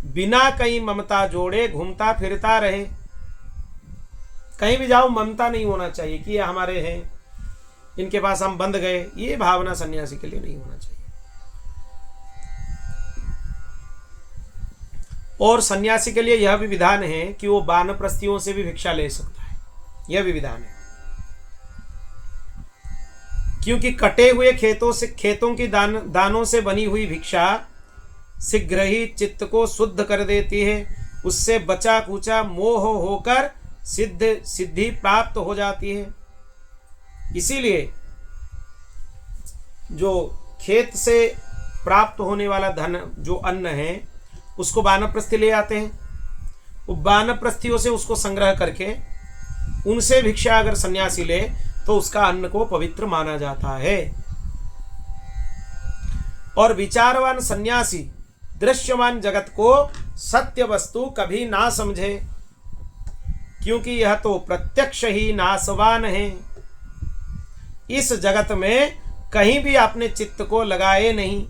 बिना कहीं ममता जोड़े घूमता फिरता रहे। कहीं भी जाओ ममता नहीं होना चाहिए कि ये हमारे हैं, इनके पास हम बंध गए, ये भावना सन्यासी के लिए नहीं होना चाहिए। और सन्यासी के लिए यह भी विधान है कि वो वानप्रस्थियों से भी भिक्षा ले सकता है, यह भी विधान है। क्योंकि कटे हुए खेतों की दानों से बनी हुई भिक्षा शीघ्र ही चित्त को शुद्ध कर देती है, उससे बचा कुचा मोह होकर सिद्धि प्राप्त हो जाती है। इसीलिए जो खेत से प्राप्त होने वाला धन, जो अन्न है, उसको वानप्रस्थी ले आते हैं। वो वानप्रस्थियों से उसको संग्रह करके उनसे भिक्षा अगर सन्यासी ले तो उसका अन्न को पवित्र माना जाता है। और विचारवान सन्यासी दृश्यमान जगत को सत्य वस्तु कभी ना समझे, क्योंकि यह तो प्रत्यक्ष ही नाशवान है। इस जगत में कहीं भी अपने चित्त को लगाए नहीं।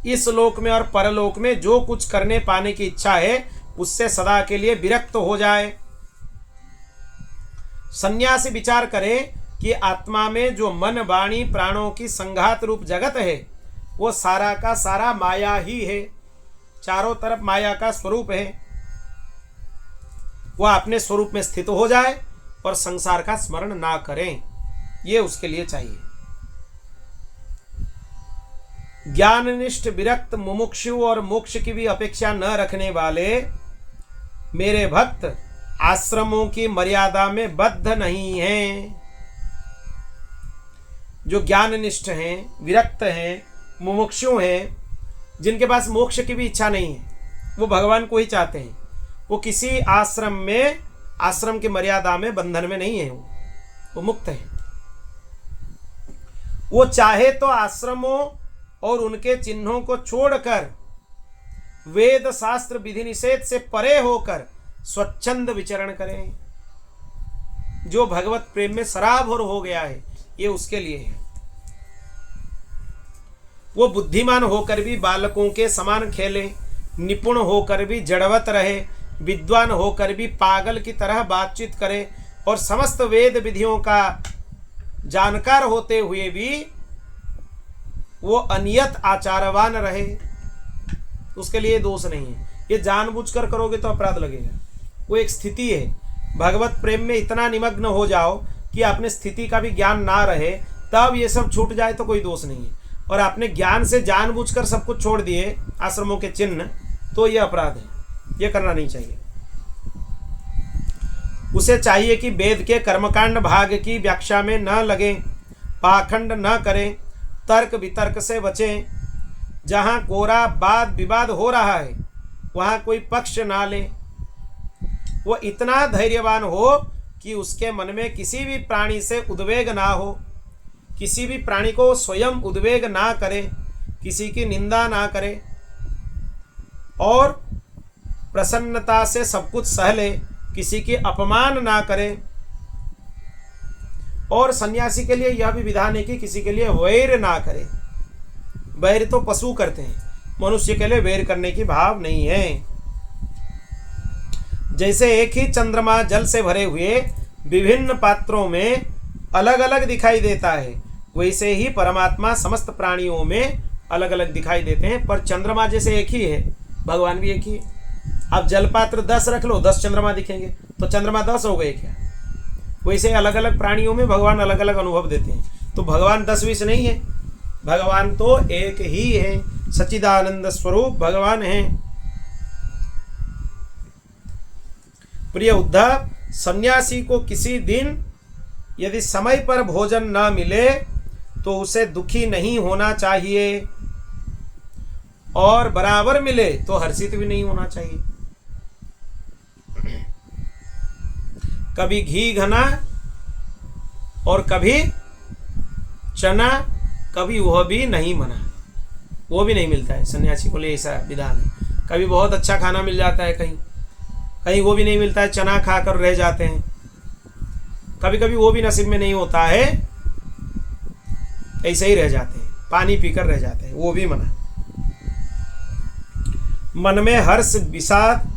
इस लोक में और परलोक में जो कुछ करने पाने की इच्छा है उससे सदा के लिए विरक्त हो जाए। सन्यासी विचार करे कि आत्मा में जो मन, वाणी, प्राणों की संघात रूप जगत है वो सारा का सारा माया ही है, चारों तरफ माया का स्वरूप है। वह अपने स्वरूप में स्थित हो जाए और संसार का स्मरण ना करें, ये उसके लिए चाहिए। ज्ञाननिष्ठ, विरक्त, मुमुक्षु और मोक्ष की भी अपेक्षा न रखने वाले मेरे भक्त आश्रमों की मर्यादा में बद्ध नहीं हैं। जो ज्ञाननिष्ठ हैं, विरक्त हैं, मुमुक्षु हैं, जिनके पास मोक्ष की भी इच्छा नहीं है, वो भगवान को ही चाहते हैं, वो किसी आश्रम की मर्यादा में, बंधन में नहीं है, वो मुक्त है। वो चाहे तो आश्रमों और उनके चिन्हों को छोड़कर वेद शास्त्र विधि निषेध से परे होकर स्वच्छंद विचरण करें। जो भगवत प्रेम में सराबोर हो गया है, ये उसके लिए है। वो बुद्धिमान होकर भी बालकों के समान खेले, निपुण होकर भी जड़वत रहे, विद्वान होकर भी पागल की तरह बातचीत करे और समस्त वेद विधियों का जानकार होते हुए भी वो अनियत आचारवान रहे, उसके लिए दोष नहीं है। ये जानबूझकर करोगे तो अपराध लगेगा। वो एक स्थिति है, भगवत प्रेम में इतना निमग्न हो जाओ कि आपने स्थिति का भी ज्ञान ना रहे, तब ये सब छूट जाए तो कोई दोष नहीं है। और आपने ज्ञान से जानबूझकर सब कुछ छोड़ दिए, आश्रमों के चिन्ह, तो ये अपराध है, ये करना नहीं चाहिए। उसे चाहिए कि वेद के कर्मकांड भाग की व्याख्या में न लगे, पाखंड न करें, तर्क वितर्क से बचें। जहाँ कोरा वाद विवाद हो रहा है वहाँ कोई पक्ष ना ले। वो इतना धैर्यवान हो कि उसके मन में किसी भी प्राणी से उद्वेग ना हो, किसी भी प्राणी को स्वयं उद्वेग ना करे, किसी की निंदा ना करे और प्रसन्नता से सब कुछ सह ले, किसी की अपमान ना करे। और सन्यासी के लिए यह भी विधान है कि किसी के लिए वैर ना करे। वैर तो पशु करते हैं, मनुष्य के लिए वैर करने की भाव नहीं है। जैसे एक ही चंद्रमा जल से भरे हुए विभिन्न पात्रों में अलग अलग दिखाई देता है, वैसे ही परमात्मा समस्त प्राणियों में अलग अलग दिखाई देते हैं। पर चंद्रमा जैसे एक ही है, भगवान भी एक ही है। अब जलपात्र 10 रख लो, 10 चंद्रमा दिखेंगे, तो चंद्रमा 10 हो गए क्या? वैसे अलग अलग प्राणियों में भगवान अलग अलग अनुभव देते हैं। तो भगवान 10-20 नहीं है, भगवान तो एक ही है, सच्चिदानंद स्वरूप भगवान है। प्रिय उद्धव, सन्यासी को किसी दिन यदि समय पर भोजन न मिले तो उसे दुखी नहीं होना चाहिए, और बराबर मिले तो हर्षित भी नहीं होना चाहिए। कभी घी घना और कभी चना, कभी वह भी नहीं मना, वो भी नहीं मिलता है सन्यासी को लिए, ऐसा विधान है। कभी बहुत अच्छा खाना मिल जाता है, कहीं कहीं वो भी नहीं मिलता है, चना खाकर रह जाते हैं। कभी कभी वो भी नसीब में नहीं होता है, ऐसे ही रह जाते हैं, पानी पीकर रह जाते हैं, वो भी मना। मन में हर्ष विषाद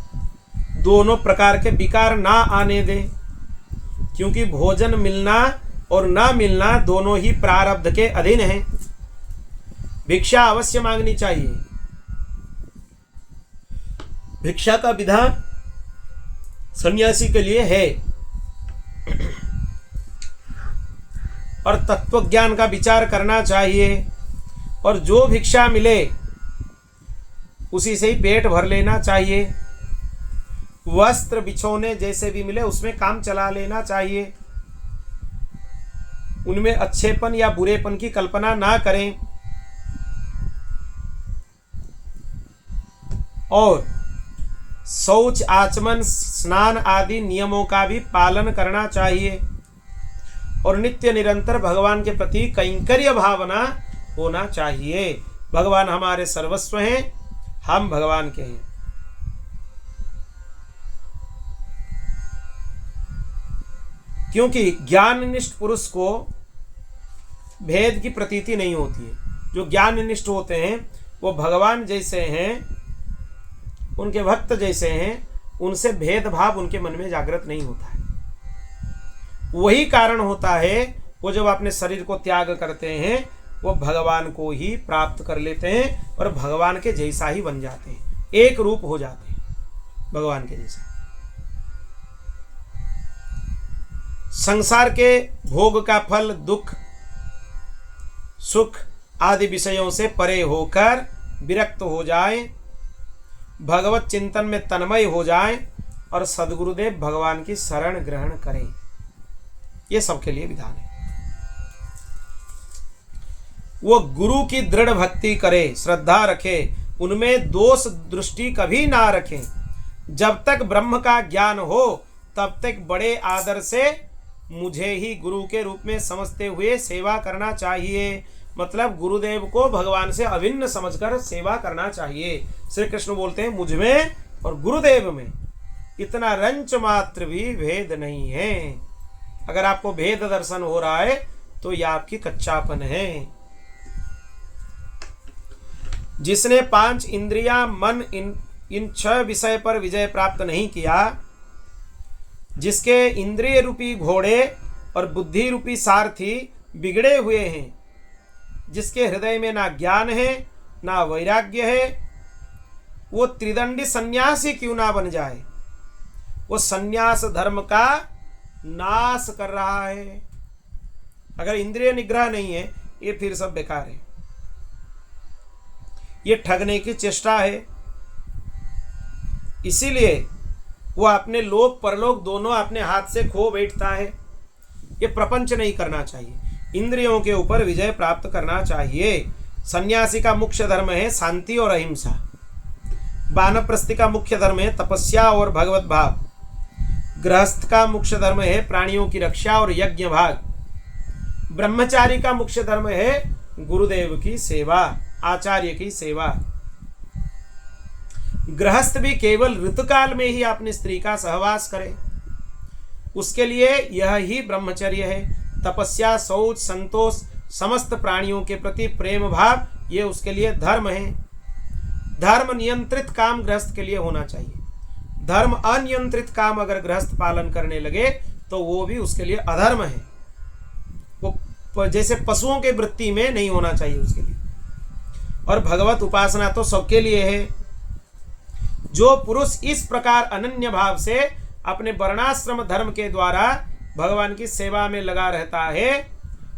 दोनों प्रकार के विकार ना आने दे, क्योंकि भोजन मिलना और ना मिलना दोनों ही प्रारब्ध के अधीन है। भिक्षा अवश्य मांगनी चाहिए। भिक्षा का विधान सन्यासी के लिए है, और तत्वज्ञान का विचार करना चाहिए, और जो भिक्षा मिले उसी से ही पेट भर लेना चाहिए। वस्त्र बिछोने जैसे भी मिले उसमें काम चला लेना चाहिए, उनमें अच्छेपन या बुरेपन की कल्पना ना करें। और शौच, आचमन, स्नान आदि नियमों का भी पालन करना चाहिए, और नित्य निरंतर भगवान के प्रति कैंकर्य भावना होना चाहिए। भगवान हमारे सर्वस्व हैं, हम भगवान के हैं। क्योंकि ज्ञाननिष्ठ पुरुष को भेद की प्रतीति नहीं होती है। जो ज्ञाननिष्ठ होते हैं वो भगवान जैसे हैं, उनके भक्त जैसे हैं, उनसे भेदभाव उनके मन में जागृत नहीं होता है। वही कारण होता है वो जब अपने शरीर को त्याग करते हैं वो भगवान को ही प्राप्त कर लेते हैं और भगवान के जैसा ही बन जाते हैं, एक रूप हो जाते हैं भगवान के जैसा। संसार के भोग का फल, दुख, सुख आदि विषयों से परे होकर विरक्त हो जाए, भगवत चिंतन में तन्मय हो जाए और सद्गुरुदेव भगवान की शरण ग्रहण करें। ये सबके लिए विधान है। वो गुरु की दृढ़ भक्ति करे, श्रद्धा रखे, उनमें दोष दृष्टि कभी ना रखें। जब तक ब्रह्म का ज्ञान हो तब तक बड़े आदर से मुझे ही गुरु के रूप में समझते हुए सेवा करना चाहिए। मतलब गुरुदेव को भगवान से अभिन्न समझकर सेवा करना चाहिए। श्री कृष्ण बोलते हैं मुझ में और गुरुदेव में इतना रंच मात्र भी भेद नहीं है। अगर आपको भेद दर्शन हो रहा है तो यह आपकी कच्चापन है। जिसने 5 इंद्रियां, मन, इन 6 विषय पर विजय प्राप्त नहीं किया, जिसके इंद्रिय रूपी घोड़े और बुद्धि रूपी सारथी बिगड़े हुए हैं, जिसके हृदय में ना ज्ञान है ना वैराग्य है, वो त्रिदंडी सन्यासी क्यों ना बन जाए। वो सन्यास धर्म का नाश कर रहा है। अगर इंद्रिय निग्रह नहीं है, ये फिर सब बेकार है, ये ठगने की चेष्टा है। इसीलिए वो अपने लोक परलोक दोनों अपने हाथ से खो बैठता है। ये प्रपंच नहीं करना चाहिए, इंद्रियों के ऊपर विजय प्राप्त करना चाहिए। सन्यासी का मुख्य धर्म है शांति और अहिंसा। वानप्रस्थी का मुख्य धर्म है तपस्या और भगवत भाव। गृहस्थ का मुख्य धर्म है प्राणियों की रक्षा और यज्ञ भाग। ब्रह्मचारी का मुख्य धर्म है गुरुदेव की सेवा, आचार्य की सेवा। गृहस्थ भी केवल ऋतुकाल में ही अपनी स्त्री का सहवास करे, उसके लिए यह ही ब्रह्मचर्य है। तपस्या, शौच, संतोष, समस्त प्राणियों के प्रति प्रेम भाव, ये उसके लिए धर्म है। धर्म नियंत्रित काम गृहस्थ के लिए होना चाहिए। धर्म अनियंत्रित काम अगर गृहस्थ पालन करने लगे तो वो भी उसके लिए अधर्म है। वो जैसे पशुओं के वृत्ति में नहीं होना चाहिए उसके लिए। और भगवत उपासना तो सबके लिए है। जो पुरुष इस प्रकार अनन्य भाव से अपने वर्णाश्रम धर्म के द्वारा भगवान की सेवा में लगा रहता है,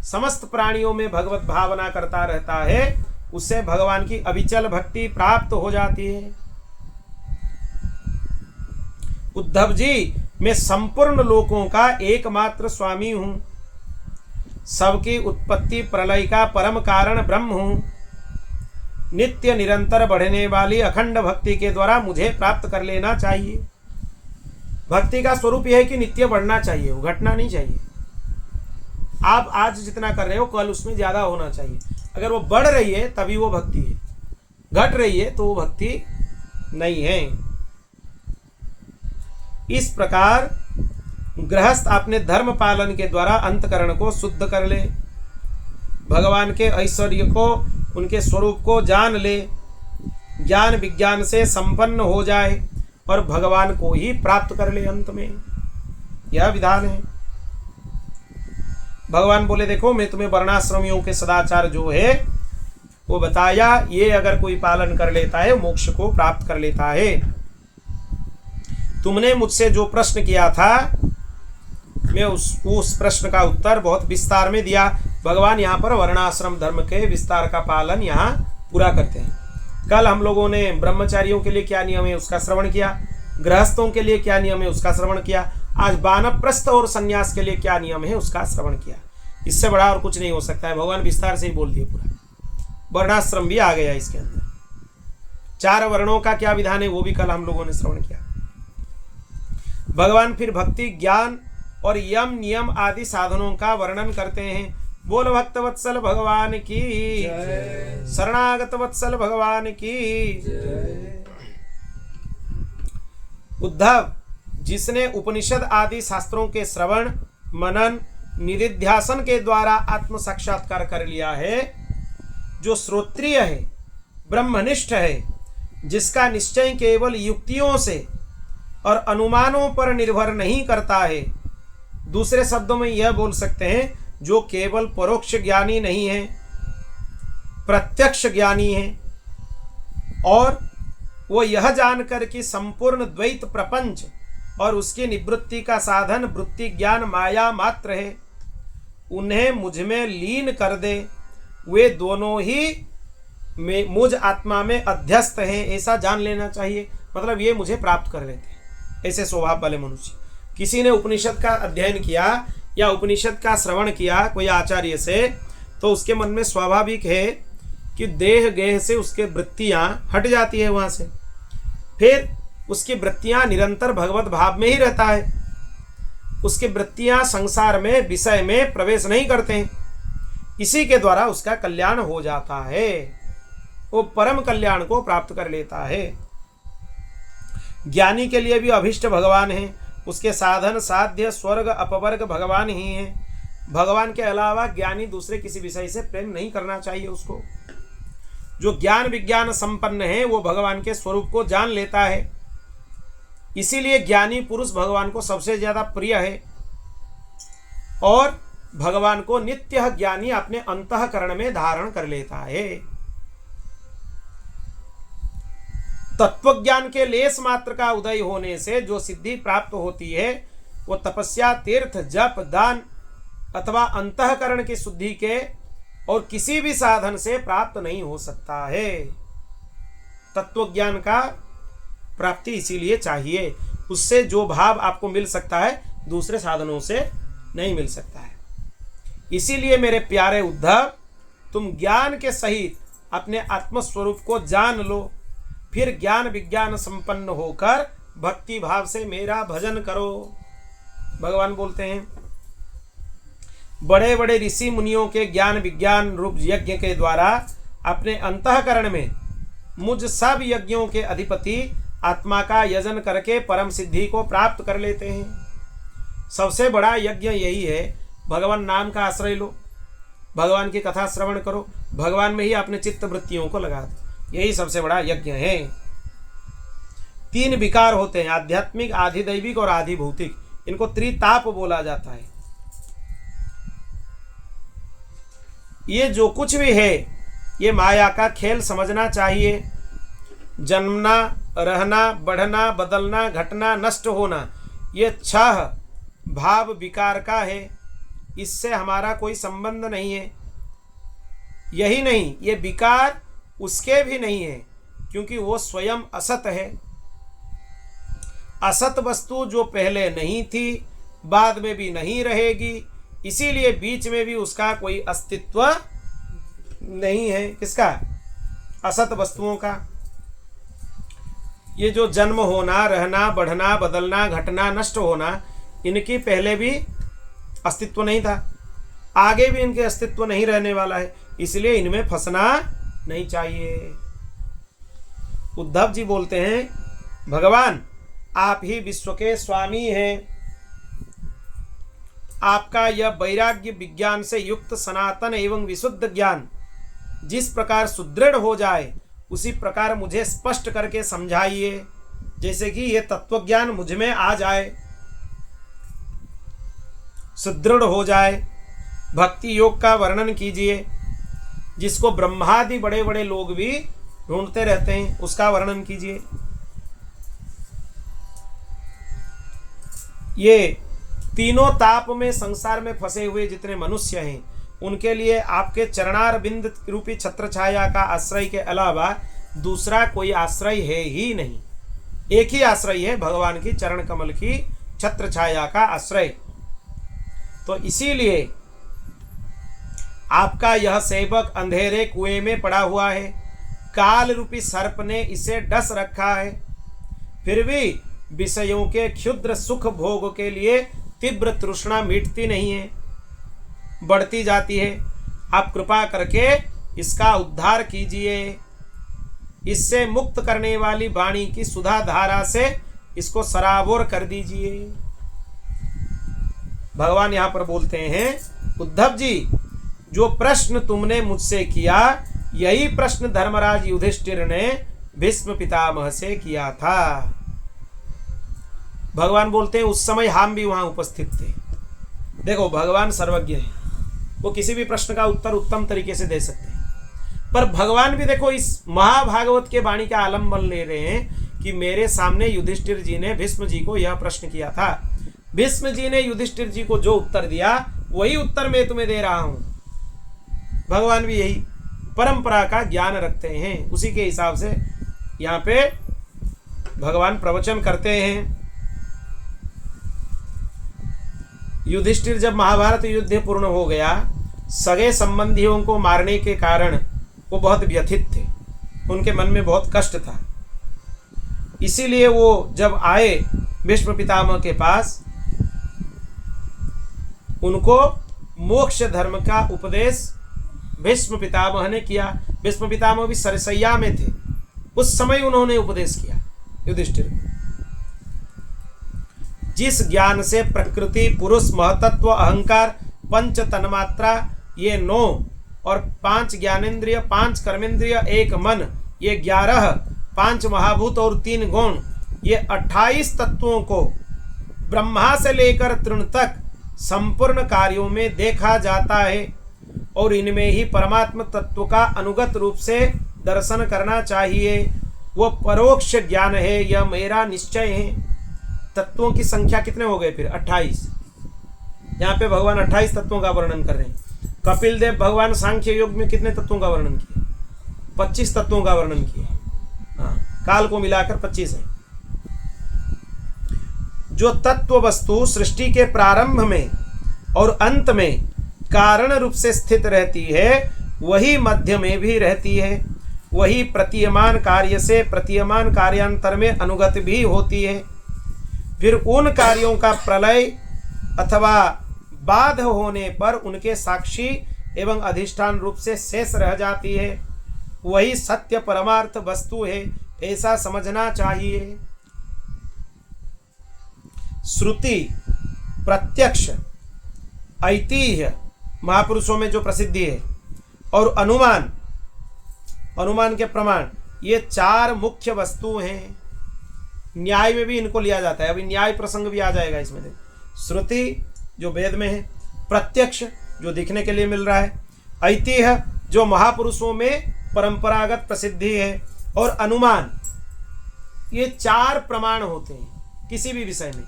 समस्त प्राणियों में भगवत भावना करता रहता है, उससे भगवान की अविचल भक्ति प्राप्त हो जाती है। उद्धव जी, मैं संपूर्ण लोकों का एकमात्र स्वामी हूं, सबकी उत्पत्ति प्रलय का परम कारण ब्रह्म हूं। नित्य निरंतर बढ़ने वाली अखंड भक्ति के द्वारा मुझे प्राप्त कर लेना चाहिए। भक्ति का स्वरूप यह है कि नित्य बढ़ना चाहिए, वो घटना नहीं चाहिए। आप आज जितना कर रहे हो कल उसमें ज्यादा होना चाहिए। अगर वो बढ़ रही है तभी वो भक्ति है, घट रही है तो वो भक्ति नहीं है। इस प्रकार गृहस्थ अपने धर्म पालन के द्वारा अंतकरण को शुद्ध कर ले, भगवान के ऐश्वर्य को, उनके स्वरूप को जान ले, ज्ञान विज्ञान से संपन्न हो जाए और भगवान को ही प्राप्त कर ले अंत में। यह विधान है। भगवान बोले देखो मैं तुम्हें वर्णाश्रमियों के सदाचार जो है वो बताया, ये अगर कोई पालन कर लेता है मोक्ष को प्राप्त कर लेता है। तुमने मुझसे जो प्रश्न किया था मैं उस प्रश्न का उत्तर बहुत विस्तार में दिया। भगवान यहाँ पर वर्णाश्रम धर्म के विस्तार का पालन यहाँ पूरा करते हैं। कल हम लोगों ने ब्रह्मचारियों के लिए क्या नियम है उसका श्रवण किया, गृहस्थों के लिए क्या नियम है उसका श्रवण किया, आज वानप्रस्थ और संन्यास के लिए क्या नियम है उसका श्रवण किया। इससे बड़ा और कुछ नहीं हो सकता है। भगवान विस्तार से ही बोल दिए पूरा। वर्णाश्रम भी आ गया इसके अंदर। 4 वर्णों का क्या विधान है वो भी कल हम लोगों ने श्रवण किया। भगवान फिर भक्ति, ज्ञान और यम नियम आदि साधनों का वर्णन करते हैं। बोल भक्त वत्सल भगवान की, शरणागत वत्सल भगवान की। उद्धव, जिसने उपनिषद आदि शास्त्रों के श्रवण, मनन, निधिध्यासन के द्वारा आत्म साक्षात्कार कर लिया है, जो श्रोत्रिय है, ब्रह्मनिष्ठ है, जिसका निश्चय केवल युक्तियों से और अनुमानों पर निर्भर नहीं करता है, दूसरे शब्दों में यह बोल सकते हैं जो केवल परोक्ष ज्ञानी नहीं है, प्रत्यक्ष ज्ञानी है, और वो यह जानकर कि संपूर्ण द्वैत प्रपंच और उसकी निवृत्ति का साधन वृत्ति ज्ञान माया मात्र है, उन्हें मुझ में लीन कर दे। वे दोनों ही मुझ आत्मा में अध्यस्त हैं, ऐसा जान लेना चाहिए। मतलब ये मुझे प्राप्त कर लेते हैं, ऐसे स्वभाव वाले मनुष्य। किसी ने उपनिषद का अध्ययन किया या उपनिषद का श्रवण किया कोई आचार्य से, तो उसके मन में स्वाभाविक है कि देह गेह से उसके वृत्तियां हट जाती है वहां से, फिर उसकी वृत्तियां निरंतर भगवत भाव में ही रहता है। उसकी वृत्तियां संसार में विषय में प्रवेश नहीं करते हैं। इसी के द्वारा उसका कल्याण हो जाता है, वो परम कल्याण को प्राप्त कर लेता है। ज्ञानी के लिए भी अभिष्ट भगवान है, उसके साधन साध्य स्वर्ग अपवर्ग भगवान ही है। भगवान के अलावा ज्ञानी दूसरे किसी विषय से प्रेम नहीं करना चाहिए उसको। जो ज्ञान विज्ञान संपन्न है वो भगवान के स्वरूप को जान लेता है। इसीलिए ज्ञानी पुरुष भगवान को सबसे ज्यादा प्रिय है। और भगवान को नित्य ज्ञानी अपने अंतःकरण में धारण कर लेता है। तत्वज्ञान के लेस मात्र का उदय होने से जो सिद्धि प्राप्त होती है वो तपस्या, तीर्थ, जप, दान अथवा अंतःकरण की शुद्धि के और किसी भी साधन से प्राप्त नहीं हो सकता है। तत्वज्ञान का प्राप्ति इसीलिए चाहिए, उससे जो भाव आपको मिल सकता है दूसरे साधनों से नहीं मिल सकता है। इसीलिए मेरे प्यारे उद्धव, तुम ज्ञान के सहित अपने आत्मस्वरूप को जान लो, फिर ज्ञान विज्ञान संपन्न होकर भक्ति भाव से मेरा भजन करो। भगवान बोलते हैं बड़े बड़े ऋषि मुनियों के ज्ञान विज्ञान रूप यज्ञ के द्वारा अपने अंतःकरण में मुझ सब यज्ञों के अधिपति आत्मा का यजन करके परम सिद्धि को प्राप्त कर लेते हैं। सबसे बड़ा यज्ञ यही है, भगवान नाम का आश्रय लो, भगवान की कथा श्रवण करो, भगवान में ही अपने चित्त वृत्तियों को लगा दो, यही सबसे बड़ा यज्ञ है। 3 विकार होते हैं, आध्यात्मिक, आधिदैविक और आधिभौतिक। इनको त्रिताप बोला जाता है। ये जो कुछ भी है ये माया का खेल समझना चाहिए। जन्मना, रहना, बढ़ना, बदलना, घटना, नष्ट होना, ये 6 भाव विकार का है। इससे हमारा कोई संबंध नहीं है। यही नहीं, ये विकार उसके भी नहीं है, क्योंकि वो स्वयं असत है। असत वस्तु जो पहले नहीं थी, बाद में भी नहीं रहेगी, इसीलिए बीच में भी उसका कोई अस्तित्व नहीं है। किसका? असत वस्तुओं का। ये जो जन्म होना, रहना, बढ़ना, बदलना, घटना, नष्ट होना, इनकी पहले भी अस्तित्व नहीं था, आगे भी इनके अस्तित्व नहीं रहने वाला है, इसलिए इनमें फंसना नहीं चाहिए। उद्धव जी बोलते हैं भगवान आप ही विश्व के स्वामी हैं। आपका यह वैराग्य विज्ञान से युक्त सनातन एवं विशुद्ध ज्ञान जिस प्रकार सुदृढ़ हो जाए उसी प्रकार मुझे स्पष्ट करके समझाइए, जैसे कि यह तत्वज्ञान मुझ में आ जाए, सुदृढ़ हो जाए। भक्ति योग का वर्णन कीजिए, जिसको ब्रह्मादि बड़े बड़े लोग भी ढूंढते रहते हैं, उसका वर्णन कीजिए। ये तीनों ताप में संसार में फंसे हुए जितने मनुष्य हैं, उनके लिए आपके चरणारविंद रूपी छत्र छाया का आश्रय के अलावा दूसरा कोई आश्रय है ही नहीं। एक ही आश्रय है, भगवान की चरण कमल की छत्र छाया का आश्रय। तो इसीलिए आपका यह सेवक अंधेरे कुएं में पड़ा हुआ है, काल रूपी सर्प ने इसे डस रखा है, फिर भी विषयों के क्षुद्र सुख भोग के लिए तीव्र तृष्णा मिटती नहीं है, बढ़ती जाती है। आप कृपा करके इसका उद्धार कीजिए, इससे मुक्त करने वाली वाणी की सुधा धारा से इसको सराबोर कर दीजिए। भगवान यहाँ पर बोलते हैं उद्धव जी, जो प्रश्न तुमने मुझसे किया यही प्रश्न धर्मराज युधिष्ठिर ने भीष्म पितामह से किया था। भगवान बोलते हैं उस समय हम भी वहां उपस्थित थे। देखो भगवान सर्वज्ञ है, वो किसी भी प्रश्न का उत्तर उत्तम तरीके से दे सकते हैं, पर भगवान भी देखो इस महाभागवत के वाणी का आलम्बन ले रहे हैं कि मेरे सामने युधिष्ठिर जी ने भीष्म जी को यह प्रश्न किया था, भीष्म जी ने युधिष्ठिर जी को जो उत्तर दिया वही उत्तर मैं तुम्हें दे रहा हूं। भगवान भी यही परंपरा का ज्ञान रखते हैं, उसी के हिसाब से यहाँ पे भगवान प्रवचन करते हैं। युधिष्ठिर जब महाभारत युद्ध पूर्ण हो गया, सगे संबंधियों को मारने के कारण वो बहुत व्यथित थे, उनके मन में बहुत कष्ट था। इसीलिए वो जब आए भीष्म पितामह के पास, उनको मोक्ष धर्म का उपदेश भीष्म पितामह ने किया। भीष्म पितामह भी सरसैया में थे, उस समय उन्होंने उपदेश किया युधिष्ठिर को। जिस ज्ञान से प्रकृति, पुरुष, महतत्व, अहंकार, पंच तन्मात्रा, ये 9 और 5 ज्ञानेंद्रिय, 5 कर्मेंद्रिय, 1 मन, ये 11, 5 महाभूत और 3 गुण, ये 28 तत्वों को ब्रह्मा से लेकर तृण तक संपूर्ण कार्यों में देखा जाता है और इनमें ही परमात्म तत्व का अनुगत रूप से दर्शन करना चाहिए। वो परोक्ष ज्ञान है, यह मेरा निश्चय है। तत्वों की संख्या कितने हो गए फिर? 28। यहाँ पे भगवान 28 तत्वों का वर्णन कर रहे हैं। कपिल देव भगवान सांख्य योग में कितने तत्वों का वर्णन किए? 25 तत्वों का वर्णन किए। हाँ, काल को मिलाकर 25 है। जो तत्व वस्तु सृष्टि के प्रारंभ में और अंत में कारण रूप से स्थित रहती है, वही मध्य में भी रहती है। वही प्रतीयमान कार्य से प्रतीयमान कार्यांतर में अनुगत भी होती है। फिर उन कार्यों का प्रलय अथवा बाध होने पर उनके साक्षी एवं अधिष्ठान रूप से शेष रह जाती है। वही सत्य परमार्थ वस्तु है, ऐसा समझना चाहिए। श्रुति, प्रत्यक्ष, ऐतिह्य महापुरुषों में जो प्रसिद्धि है, और अनुमान, अनुमान के प्रमाण, ये 4 मुख्य वस्तु हैं। न्याय में भी इनको लिया जाता है। अभी न्याय प्रसंग भी आ जाएगा इसमें। देखो, श्रुति जो वेद में है, प्रत्यक्ष जो दिखने के लिए मिल रहा है, ऐतिह्य जो महापुरुषों में परंपरागत प्रसिद्धि है, और अनुमान, ये 4 प्रमाण होते हैं किसी भी विषय में।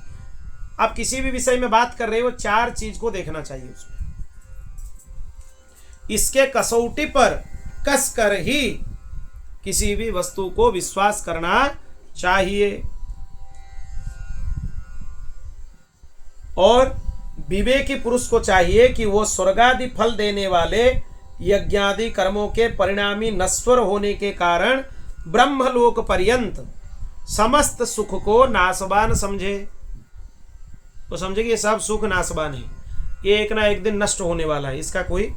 आप किसी भी विषय में बात कर रहे हो, 4 चीज को देखना चाहिए उसमें। इसके कसौटी पर कसकर ही किसी भी वस्तु को विश्वास करना चाहिए। और विवेकी पुरुष को चाहिए कि वो स्वर्गादि फल देने वाले यज्ञादि कर्मों के परिणामी नश्वर होने के कारण ब्रह्मलोक पर्यंत समस्त सुख को नाशवान समझे। तो समझे कि ये सब सुख नाशवान है, ये एक ना एक दिन नष्ट होने वाला है, इसका कोई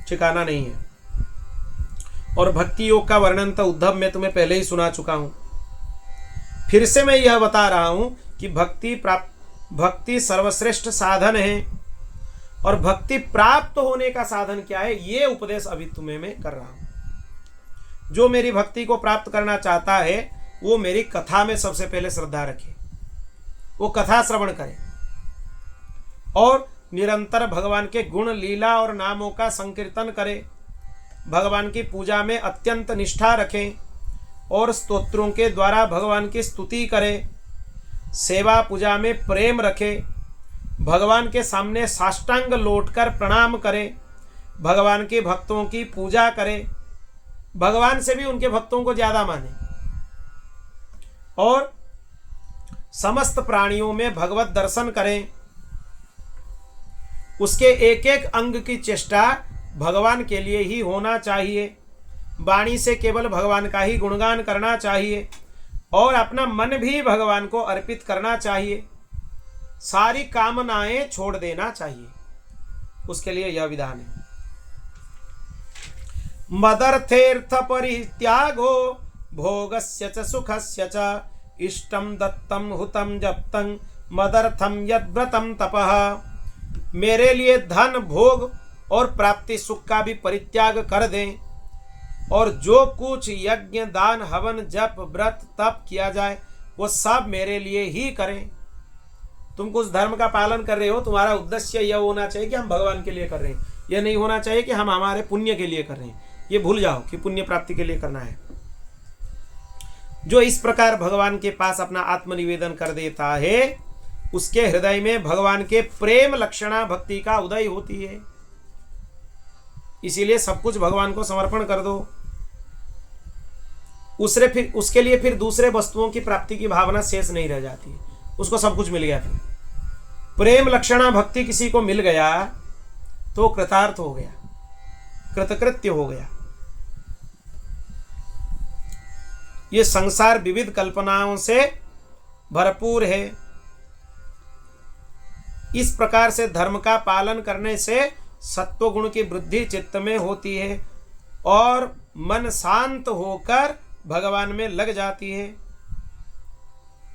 ठिकाना नहीं है। और भक्ति योग का वर्णन तो उद्धव में तुम्हें पहले ही सुना चुका हूं। फिर से मैं यह बता रहा हूं कि भक्ति सर्वश्रेष्ठ साधन है, और भक्ति प्राप्त होने का साधन क्या है, ये उपदेश अभी तुम्हें मैं कर रहा हूं। जो मेरी भक्ति को प्राप्त करना चाहता है, वो मेरी कथा में सबसे पहले श्रद्धा रखे, वो कथा श्रवण करे, और निरंतर भगवान के गुण, लीला और नामों का संकीर्तन करे, भगवान की पूजा में अत्यंत निष्ठा रखें, और स्तोत्रों के द्वारा भगवान की स्तुति करे, सेवा पूजा में प्रेम रखे, भगवान के सामने साष्टांग लौटकर प्रणाम करे, भगवान के भक्तों की पूजा करे, भगवान से भी उनके भक्तों को ज्यादा माने, और समस्त प्राणियों में भगवत दर्शन करें। उसके एक एक अंग की चेष्टा भगवान के लिए ही होना चाहिए। वाणी से केवल भगवान का ही गुणगान करना चाहिए, और अपना मन भी भगवान को अर्पित करना चाहिए। सारी कामनाएं छोड़ देना चाहिए, उसके लिए यह विधान है। मदर्थेर्थ परित्यागो भोगस्य च सुखस्य च इष्टम दत्तम हुतम जप्तं मदर्थम यद्व्रतम तपः। मेरे लिए धन, भोग और प्राप्ति सुख का भी परित्याग कर दें, और जो कुछ यज्ञ, दान, हवन, जप, व्रत, तप किया जाए वो सब मेरे लिए ही करें। तुम कुछ धर्म का पालन कर रहे हो, तुम्हारा उद्देश्य यह होना चाहिए कि हम भगवान के लिए कर रहे हैं, यह नहीं होना चाहिए कि हम हमारे पुण्य के लिए कर रहे हैं। ये भूल जाओ कि पुण्य प्राप्ति के लिए करना है। जो इस प्रकार भगवान के पास अपना आत्मनिवेदन कर देता है, उसके हृदय में भगवान के प्रेम लक्षणा भक्ति का उदय होती है। इसीलिए सब कुछ भगवान को समर्पण कर दो। उसके लिए फिर दूसरे वस्तुओं की प्राप्ति की भावना शेष नहीं रह जाती है, उसको सब कुछ मिल गया। फिर प्रेम लक्षणा भक्ति किसी को मिल गया तो कृतार्थ हो गया, कृतकृत्य हो गया। ये संसार विविध कल्पनाओं से भरपूर है। इस प्रकार से धर्म का पालन करने से सत्वगुण की वृद्धि चित्त में होती है, और मन शांत होकर भगवान में लग जाती है।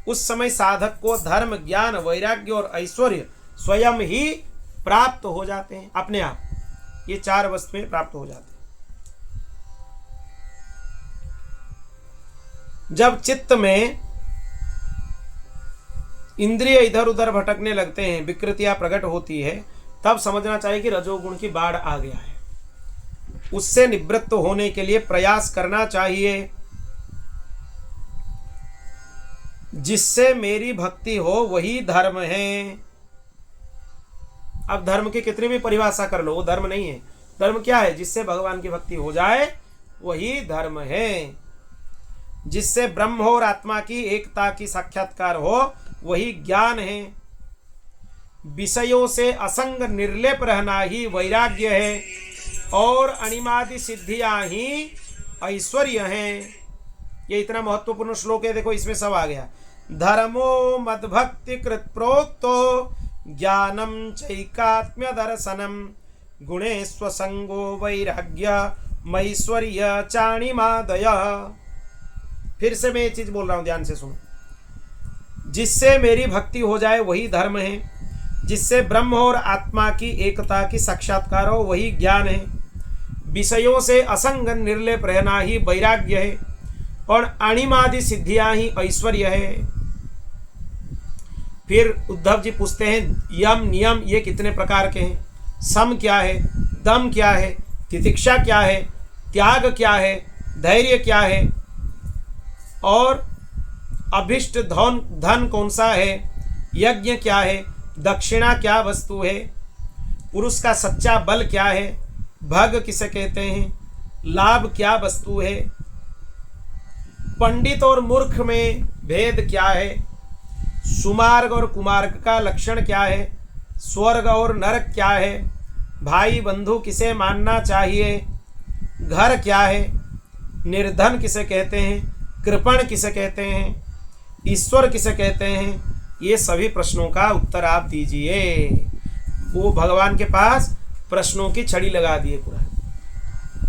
उस समय साधक को धर्म, ज्ञान, वैराग्य और ऐश्वर्य स्वयं ही प्राप्त हो जाते हैं, अपने आप। ये 4 वस्तुएं प्राप्त हो जाते हैं। जब चित्त में इंद्रिय इधर उधर भटकने लगते हैं, विकृतियां प्रकट होती है, तब समझना चाहिए कि रजोगुण की बाढ़ आ गया है। उससे निवृत्त होने के लिए प्रयास करना चाहिए। जिससे मेरी भक्ति हो वही धर्म है। अब धर्म की कितनी भी परिभाषा कर लो, वो धर्म नहीं है। धर्म क्या है? जिससे भगवान की भक्ति हो जाए वही धर्म है। जिससे ब्रह्म और आत्मा की एकता की साक्षात्कार हो वही ज्ञान है। विषयों से असंग निर्लेप रहना ही वैराग्य है, और अणिमादि सिद्धियां ही ऐश्वर्य हैं। ये इतना महत्वपूर्ण श्लोक है, देखो इसमें सब आ गया। धर्मो मद्भक्ति कृत प्रोक्तो ज्ञानम चैकात्म्य दर्शनम गुणेश्व संगो वैराग्य मैश्वर्य चाणिमादय। फिर से मैं ये चीज बोल रहा हूं, ध्यान से सुनो। जिससे मेरी भक्ति हो जाए वही धर्म है। जिससे ब्रह्म और आत्मा की एकता की साक्षात्कार हो वही ज्ञान है। विषयों से असंग निर्लेप रहना ही वैराग्य है, और अणिमादि सिद्धियां ही ऐश्वर्य है। फिर उद्धव जी पूछते हैं, यम नियम ये कितने प्रकार के हैं? सम क्या है? दम क्या है? तितिक्षा क्या है? त्याग क्या है? धैर्य क्या है? और अभिष्ट धन कौन सा है? यज्ञ क्या है? दक्षिणा क्या वस्तु है? पुरुष का सच्चा बल क्या है? भग किसे कहते हैं? लाभ क्या वस्तु है? पंडित और मूर्ख में भेद क्या है? सुमार्ग और कुमार्ग का लक्षण क्या है? स्वर्ग और नरक क्या है? भाई बंधु किसे मानना चाहिए? घर क्या है? निर्धन किसे कहते हैं? कृपण किसे कहते हैं? ईश्वर किसे कहते हैं? ये सभी प्रश्नों का उत्तर आप दीजिए। वो भगवान के पास प्रश्नों की छड़ी लगा दिए पूरा।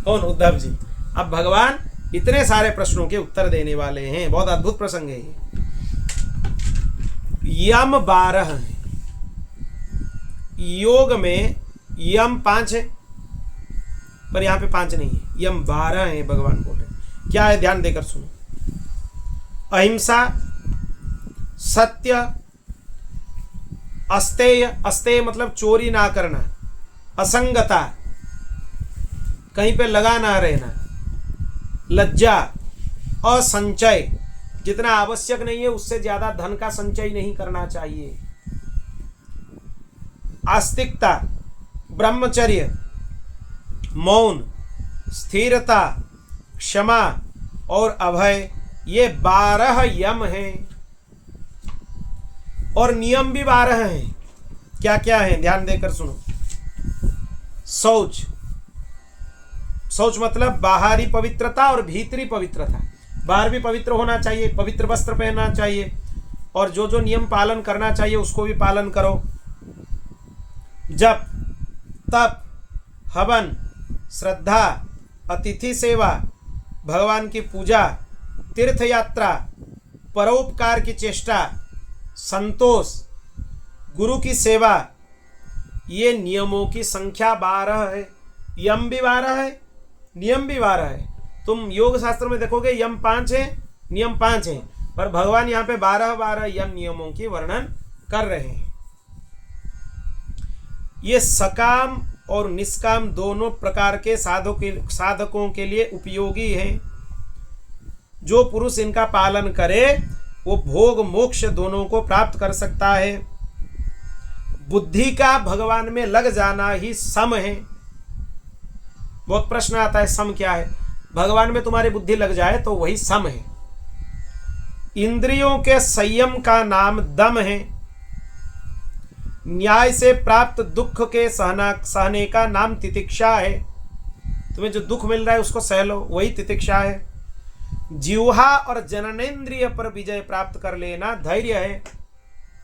कौन? उद्धव जी। अब भगवान इतने सारे प्रश्नों के उत्तर देने वाले हैं। बहुत अद्भुत प्रसंग है ये। यम 12 है। योग में यम 5 है, पर यहां पे 5 नहीं है, यम 12 है। भगवान बोल रहे क्या है, ध्यान देकर सुनो। अहिंसा, सत्य, अस्तेय, अस्तेय मतलब चोरी ना करना, असंगता, कहीं पे लगा ना रहना, लज्जा, असंचय, जितना आवश्यक नहीं है उससे ज्यादा धन का संचय नहीं करना चाहिए, आस्तिकता, ब्रह्मचर्य, मौन, स्थिरता, क्षमा और अभय, ये 12 यम हैं। और नियम भी 12 हैं। क्या क्या है, ध्यान देकर सुनो। शौच, शौच मतलब बाहरी पवित्रता और भीतरी पवित्रता। बाहर भी पवित्र होना चाहिए, पवित्र वस्त्र पहनना चाहिए, और जो जो नियम पालन करना चाहिए उसको भी पालन करो। जप, तप, हवन, श्रद्धा, अतिथि सेवा, भगवान की पूजा, तीर्थ यात्रा, परोपकार की चेष्टा, संतोष, गुरु की सेवा, ये नियमों की संख्या 12 है। यम भी 12 है, नियम भी 12 है। तुम योग शास्त्र में देखोगे यम 5 है, नियम 5 है, पर भगवान यहाँ पे 12 यम नियमों की वर्णन कर रहे हैं। ये सकाम और निष्काम दोनों प्रकार के साधकों के लिए उपयोगी हैं। जो पुरुष इनका पालन करे वो भोग मोक्ष दोनों को प्राप्त कर सकता है। बुद्धि का भगवान में लग जाना ही सम है। बहुत प्रश्न आता है, सम क्या है? भगवान में तुम्हारी बुद्धि लग जाए तो वही सम है। इंद्रियों के संयम का नाम दम है। न्याय से प्राप्त दुख के सहने का नाम तितिक्षा है। तुम्हें जो दुख मिल रहा है उसको सह लो, वही तितिक्षा है। जिह्वा और जननेन्द्रिय पर विजय प्राप्त कर लेना धैर्य है।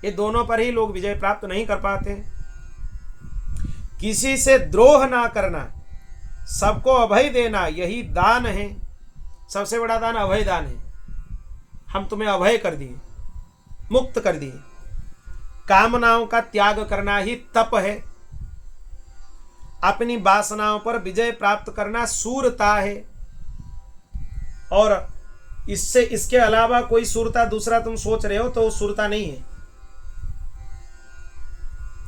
ये दोनों पर ही लोग विजय प्राप्त नहीं कर पाते। किसी से द्रोह ना करना, सबको अभय देना, यही दान है। सबसे बड़ा दान अभय दान है। हम तुम्हें अभय कर दिए, मुक्त कर दिए। कामनाओं का त्याग करना ही तप है। अपनी वासनाओं पर विजय प्राप्त करना शूरता है। और इससे इसके अलावा कोई शूरता दूसरा तुम सोच रहे हो तो शूरता नहीं है।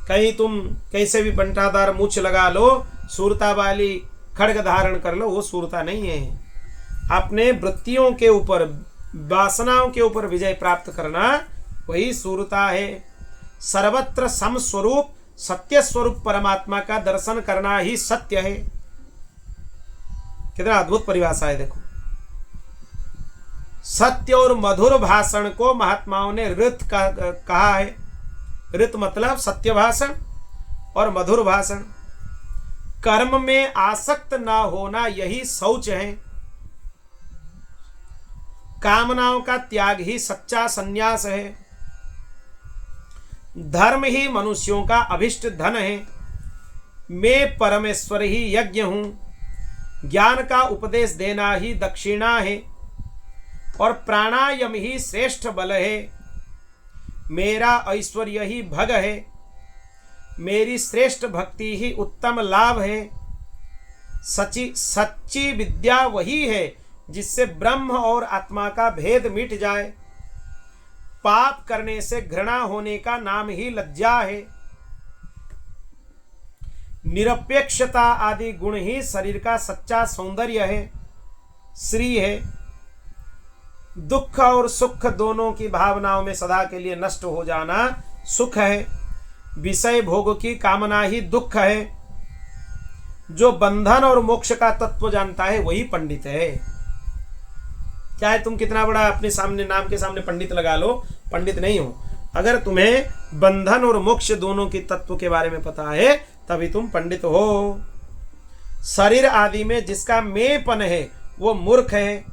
कहीं तुम कैसे भी बंटादार मूछ लगा लो, सूरता वाली खड्ग धारण कर लो, वो सूरता नहीं है। अपने वृत्तियों के ऊपर, वासनाओं के ऊपर विजय प्राप्त करना वही सूरता है। सर्वत्र सम स्वरूप सत्य स्वरूप परमात्मा का दर्शन करना ही सत्य है। कितना अद्भुत परिभाषा है देखो। सत्य और मधुर भाषण को महात्माओं ने ऋत कहा है। ऋत मतलब सत्य भाषण और मधुर भाषण। कर्म में आसक्त ना होना यही शौच है। कामनाओं का त्याग ही सच्चा संन्यास है। धर्म ही मनुष्यों का अभिष्ट धन है। मैं परमेश्वर ही यज्ञ हूं। ज्ञान का उपदेश देना ही दक्षिणा है और प्राणायाम ही श्रेष्ठ बल है। मेरा ऐश्वर्य ही भग है। मेरी श्रेष्ठ भक्ति ही उत्तम लाभ है। सच्ची विद्या वही है जिससे ब्रह्म और आत्मा का भेद मिट जाए। पाप करने से घृणा होने का नाम ही लज्जा है। निरपेक्षता आदि गुण ही शरीर का सच्चा सौंदर्य है, श्री है। दुख और सुख दोनों की भावनाओं में सदा के लिए नष्ट हो जाना सुख है। विषय भोग की कामना ही दुख है। जो बंधन और मोक्ष का तत्व जानता है वही पंडित है। चाहे तुम कितना बड़ा अपने सामने नाम के सामने पंडित लगा लो, पंडित नहीं हो। अगर तुम्हें बंधन और मोक्ष दोनों के तत्व के बारे में पता है तभी तुम पंडित हो। शरीर आदि में जिसका मेंपन है वो मूर्ख है।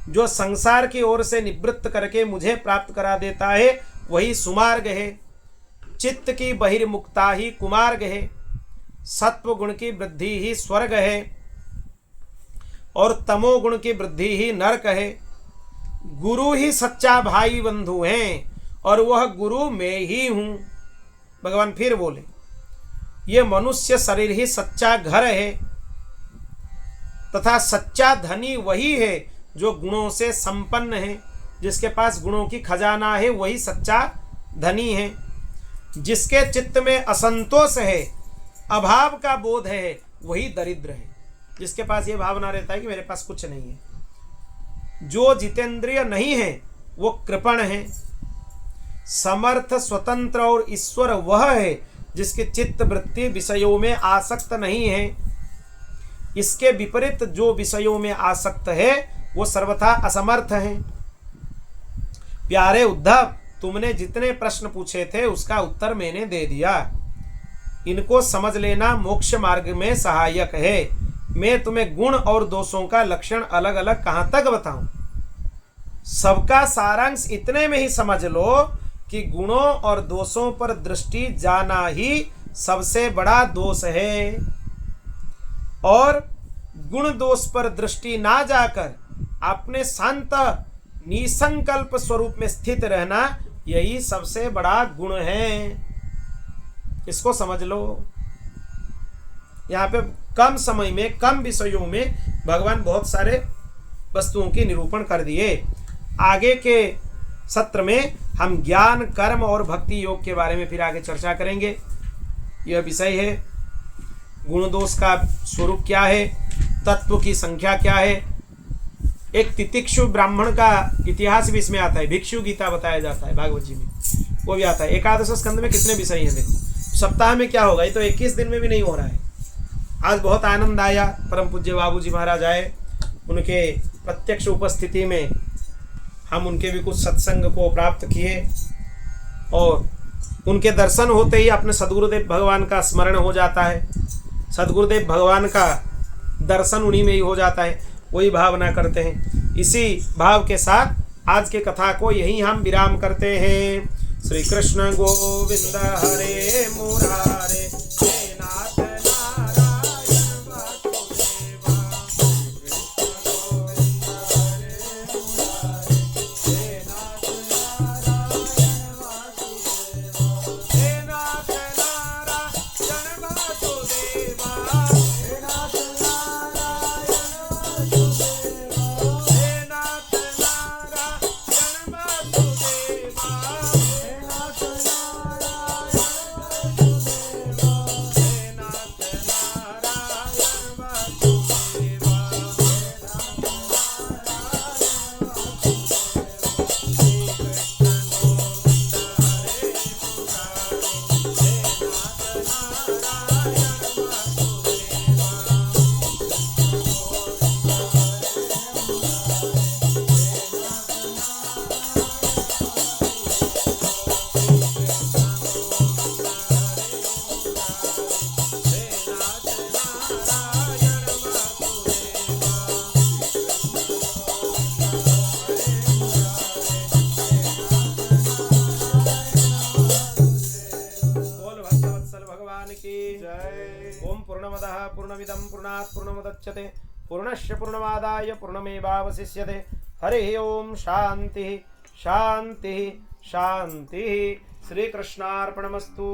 जो संसार की ओर से निवृत्त करके मुझे प्राप्त करा देता है वही सुमार्ग है। चित्त की बहिर्मुक्ता ही कुमार्ग है। सत्व गुण की वृद्धि ही स्वर्ग है और तमोगुण की वृद्धि ही नरक है। गुरु ही सच्चा भाई बंधु है और वह गुरु मैं ही हूं। भगवान फिर बोले, ये मनुष्य शरीर ही सच्चा घर है तथा सच्चा धनी वही है जो गुणों से संपन्न है। जिसके पास गुणों की खजाना है वही सच्चा धनी है। जिसके चित्त में असंतोष है, अभाव का बोध है, वही दरिद्र है। जिसके पास ये भावना रहता है कि मेरे पास कुछ नहीं है। जो जितेंद्रिय नहीं है वो कृपण है। समर्थ, स्वतंत्र और ईश्वर वह है जिसकी चित्त वृत्ति विषयों में आसक्त नहीं है। इसके विपरीत जो विषयों में आसक्त है वो सर्वथा असमर्थ है। प्यारे उद्धव, तुमने जितने प्रश्न पूछे थे उसका उत्तर मैंने दे दिया। इनको समझ लेना मोक्ष मार्ग में सहायक है। मैं तुम्हें गुण और दोषों का लक्षण अलग अलग कहां तक बताऊं? सबका सारांश इतने में ही समझ लो कि गुणों और दोषों पर दृष्टि जाना ही सबसे बड़ा दोष है और गुण दोष पर दृष्टि ना जाकर अपने शांत निसंकल्प स्वरूप में स्थित रहना यही सबसे बड़ा गुण है। इसको समझ लो। यहाँ पे कम समय में कम विषयों में भगवान बहुत सारे वस्तुओं की निरूपण कर दिए। आगे के सत्र में हम ज्ञान, कर्म और भक्ति योग के बारे में फिर आगे चर्चा करेंगे। यह विषय है गुण दोष का स्वरूप क्या है, तत्व की संख्या क्या है। एक तितिक्षु ब्राह्मण का इतिहास भी इसमें आता है। भिक्षु गीता बताया जाता है भागवत जी में, वो भी आता है। एकादश स्कंद में कितने विषय हैं देखो। सप्ताह में क्या होगा, ये तो 21 दिन में भी नहीं हो रहा है। आज बहुत आनंद आया। परम पूज्य बाबूजी महाराज आए, उनके प्रत्यक्ष उपस्थिति में हम उनके भी कुछ सत्संग को प्राप्त किए और उनके दर्शन होते ही अपने सदगुरुदेव भगवान का स्मरण हो जाता है। सदगुरुदेव भगवान का दर्शन उन्हीं में ही हो जाता है, वही भावना करते हैं। इसी भाव के साथ आज के कथा को यहीं हम विराम करते हैं। श्री कृष्ण गोविंद हरे मुरारे, हे नाथ नारायण वासुदेवा। कृष्ण गोविंद हरे मुरारे, हे नाथ नारायण वासुदेवा। हे नाथ नारायण वासुदेवा, हे नाथ नारायण वासुदेवा, हे नाथ नारायण वासुदेवा, हे नाथ नारायण भगवान की जय। ओम पूर्णमदः पूर्णमिदं पूर्णात् पूर्णमुदच्यते पूर्णस्य पूर्णमादाय पूर्णमेवावशिष्यते। हरि ओम शांति शांति शांति। श्री कृष्णार्पणमस्तु।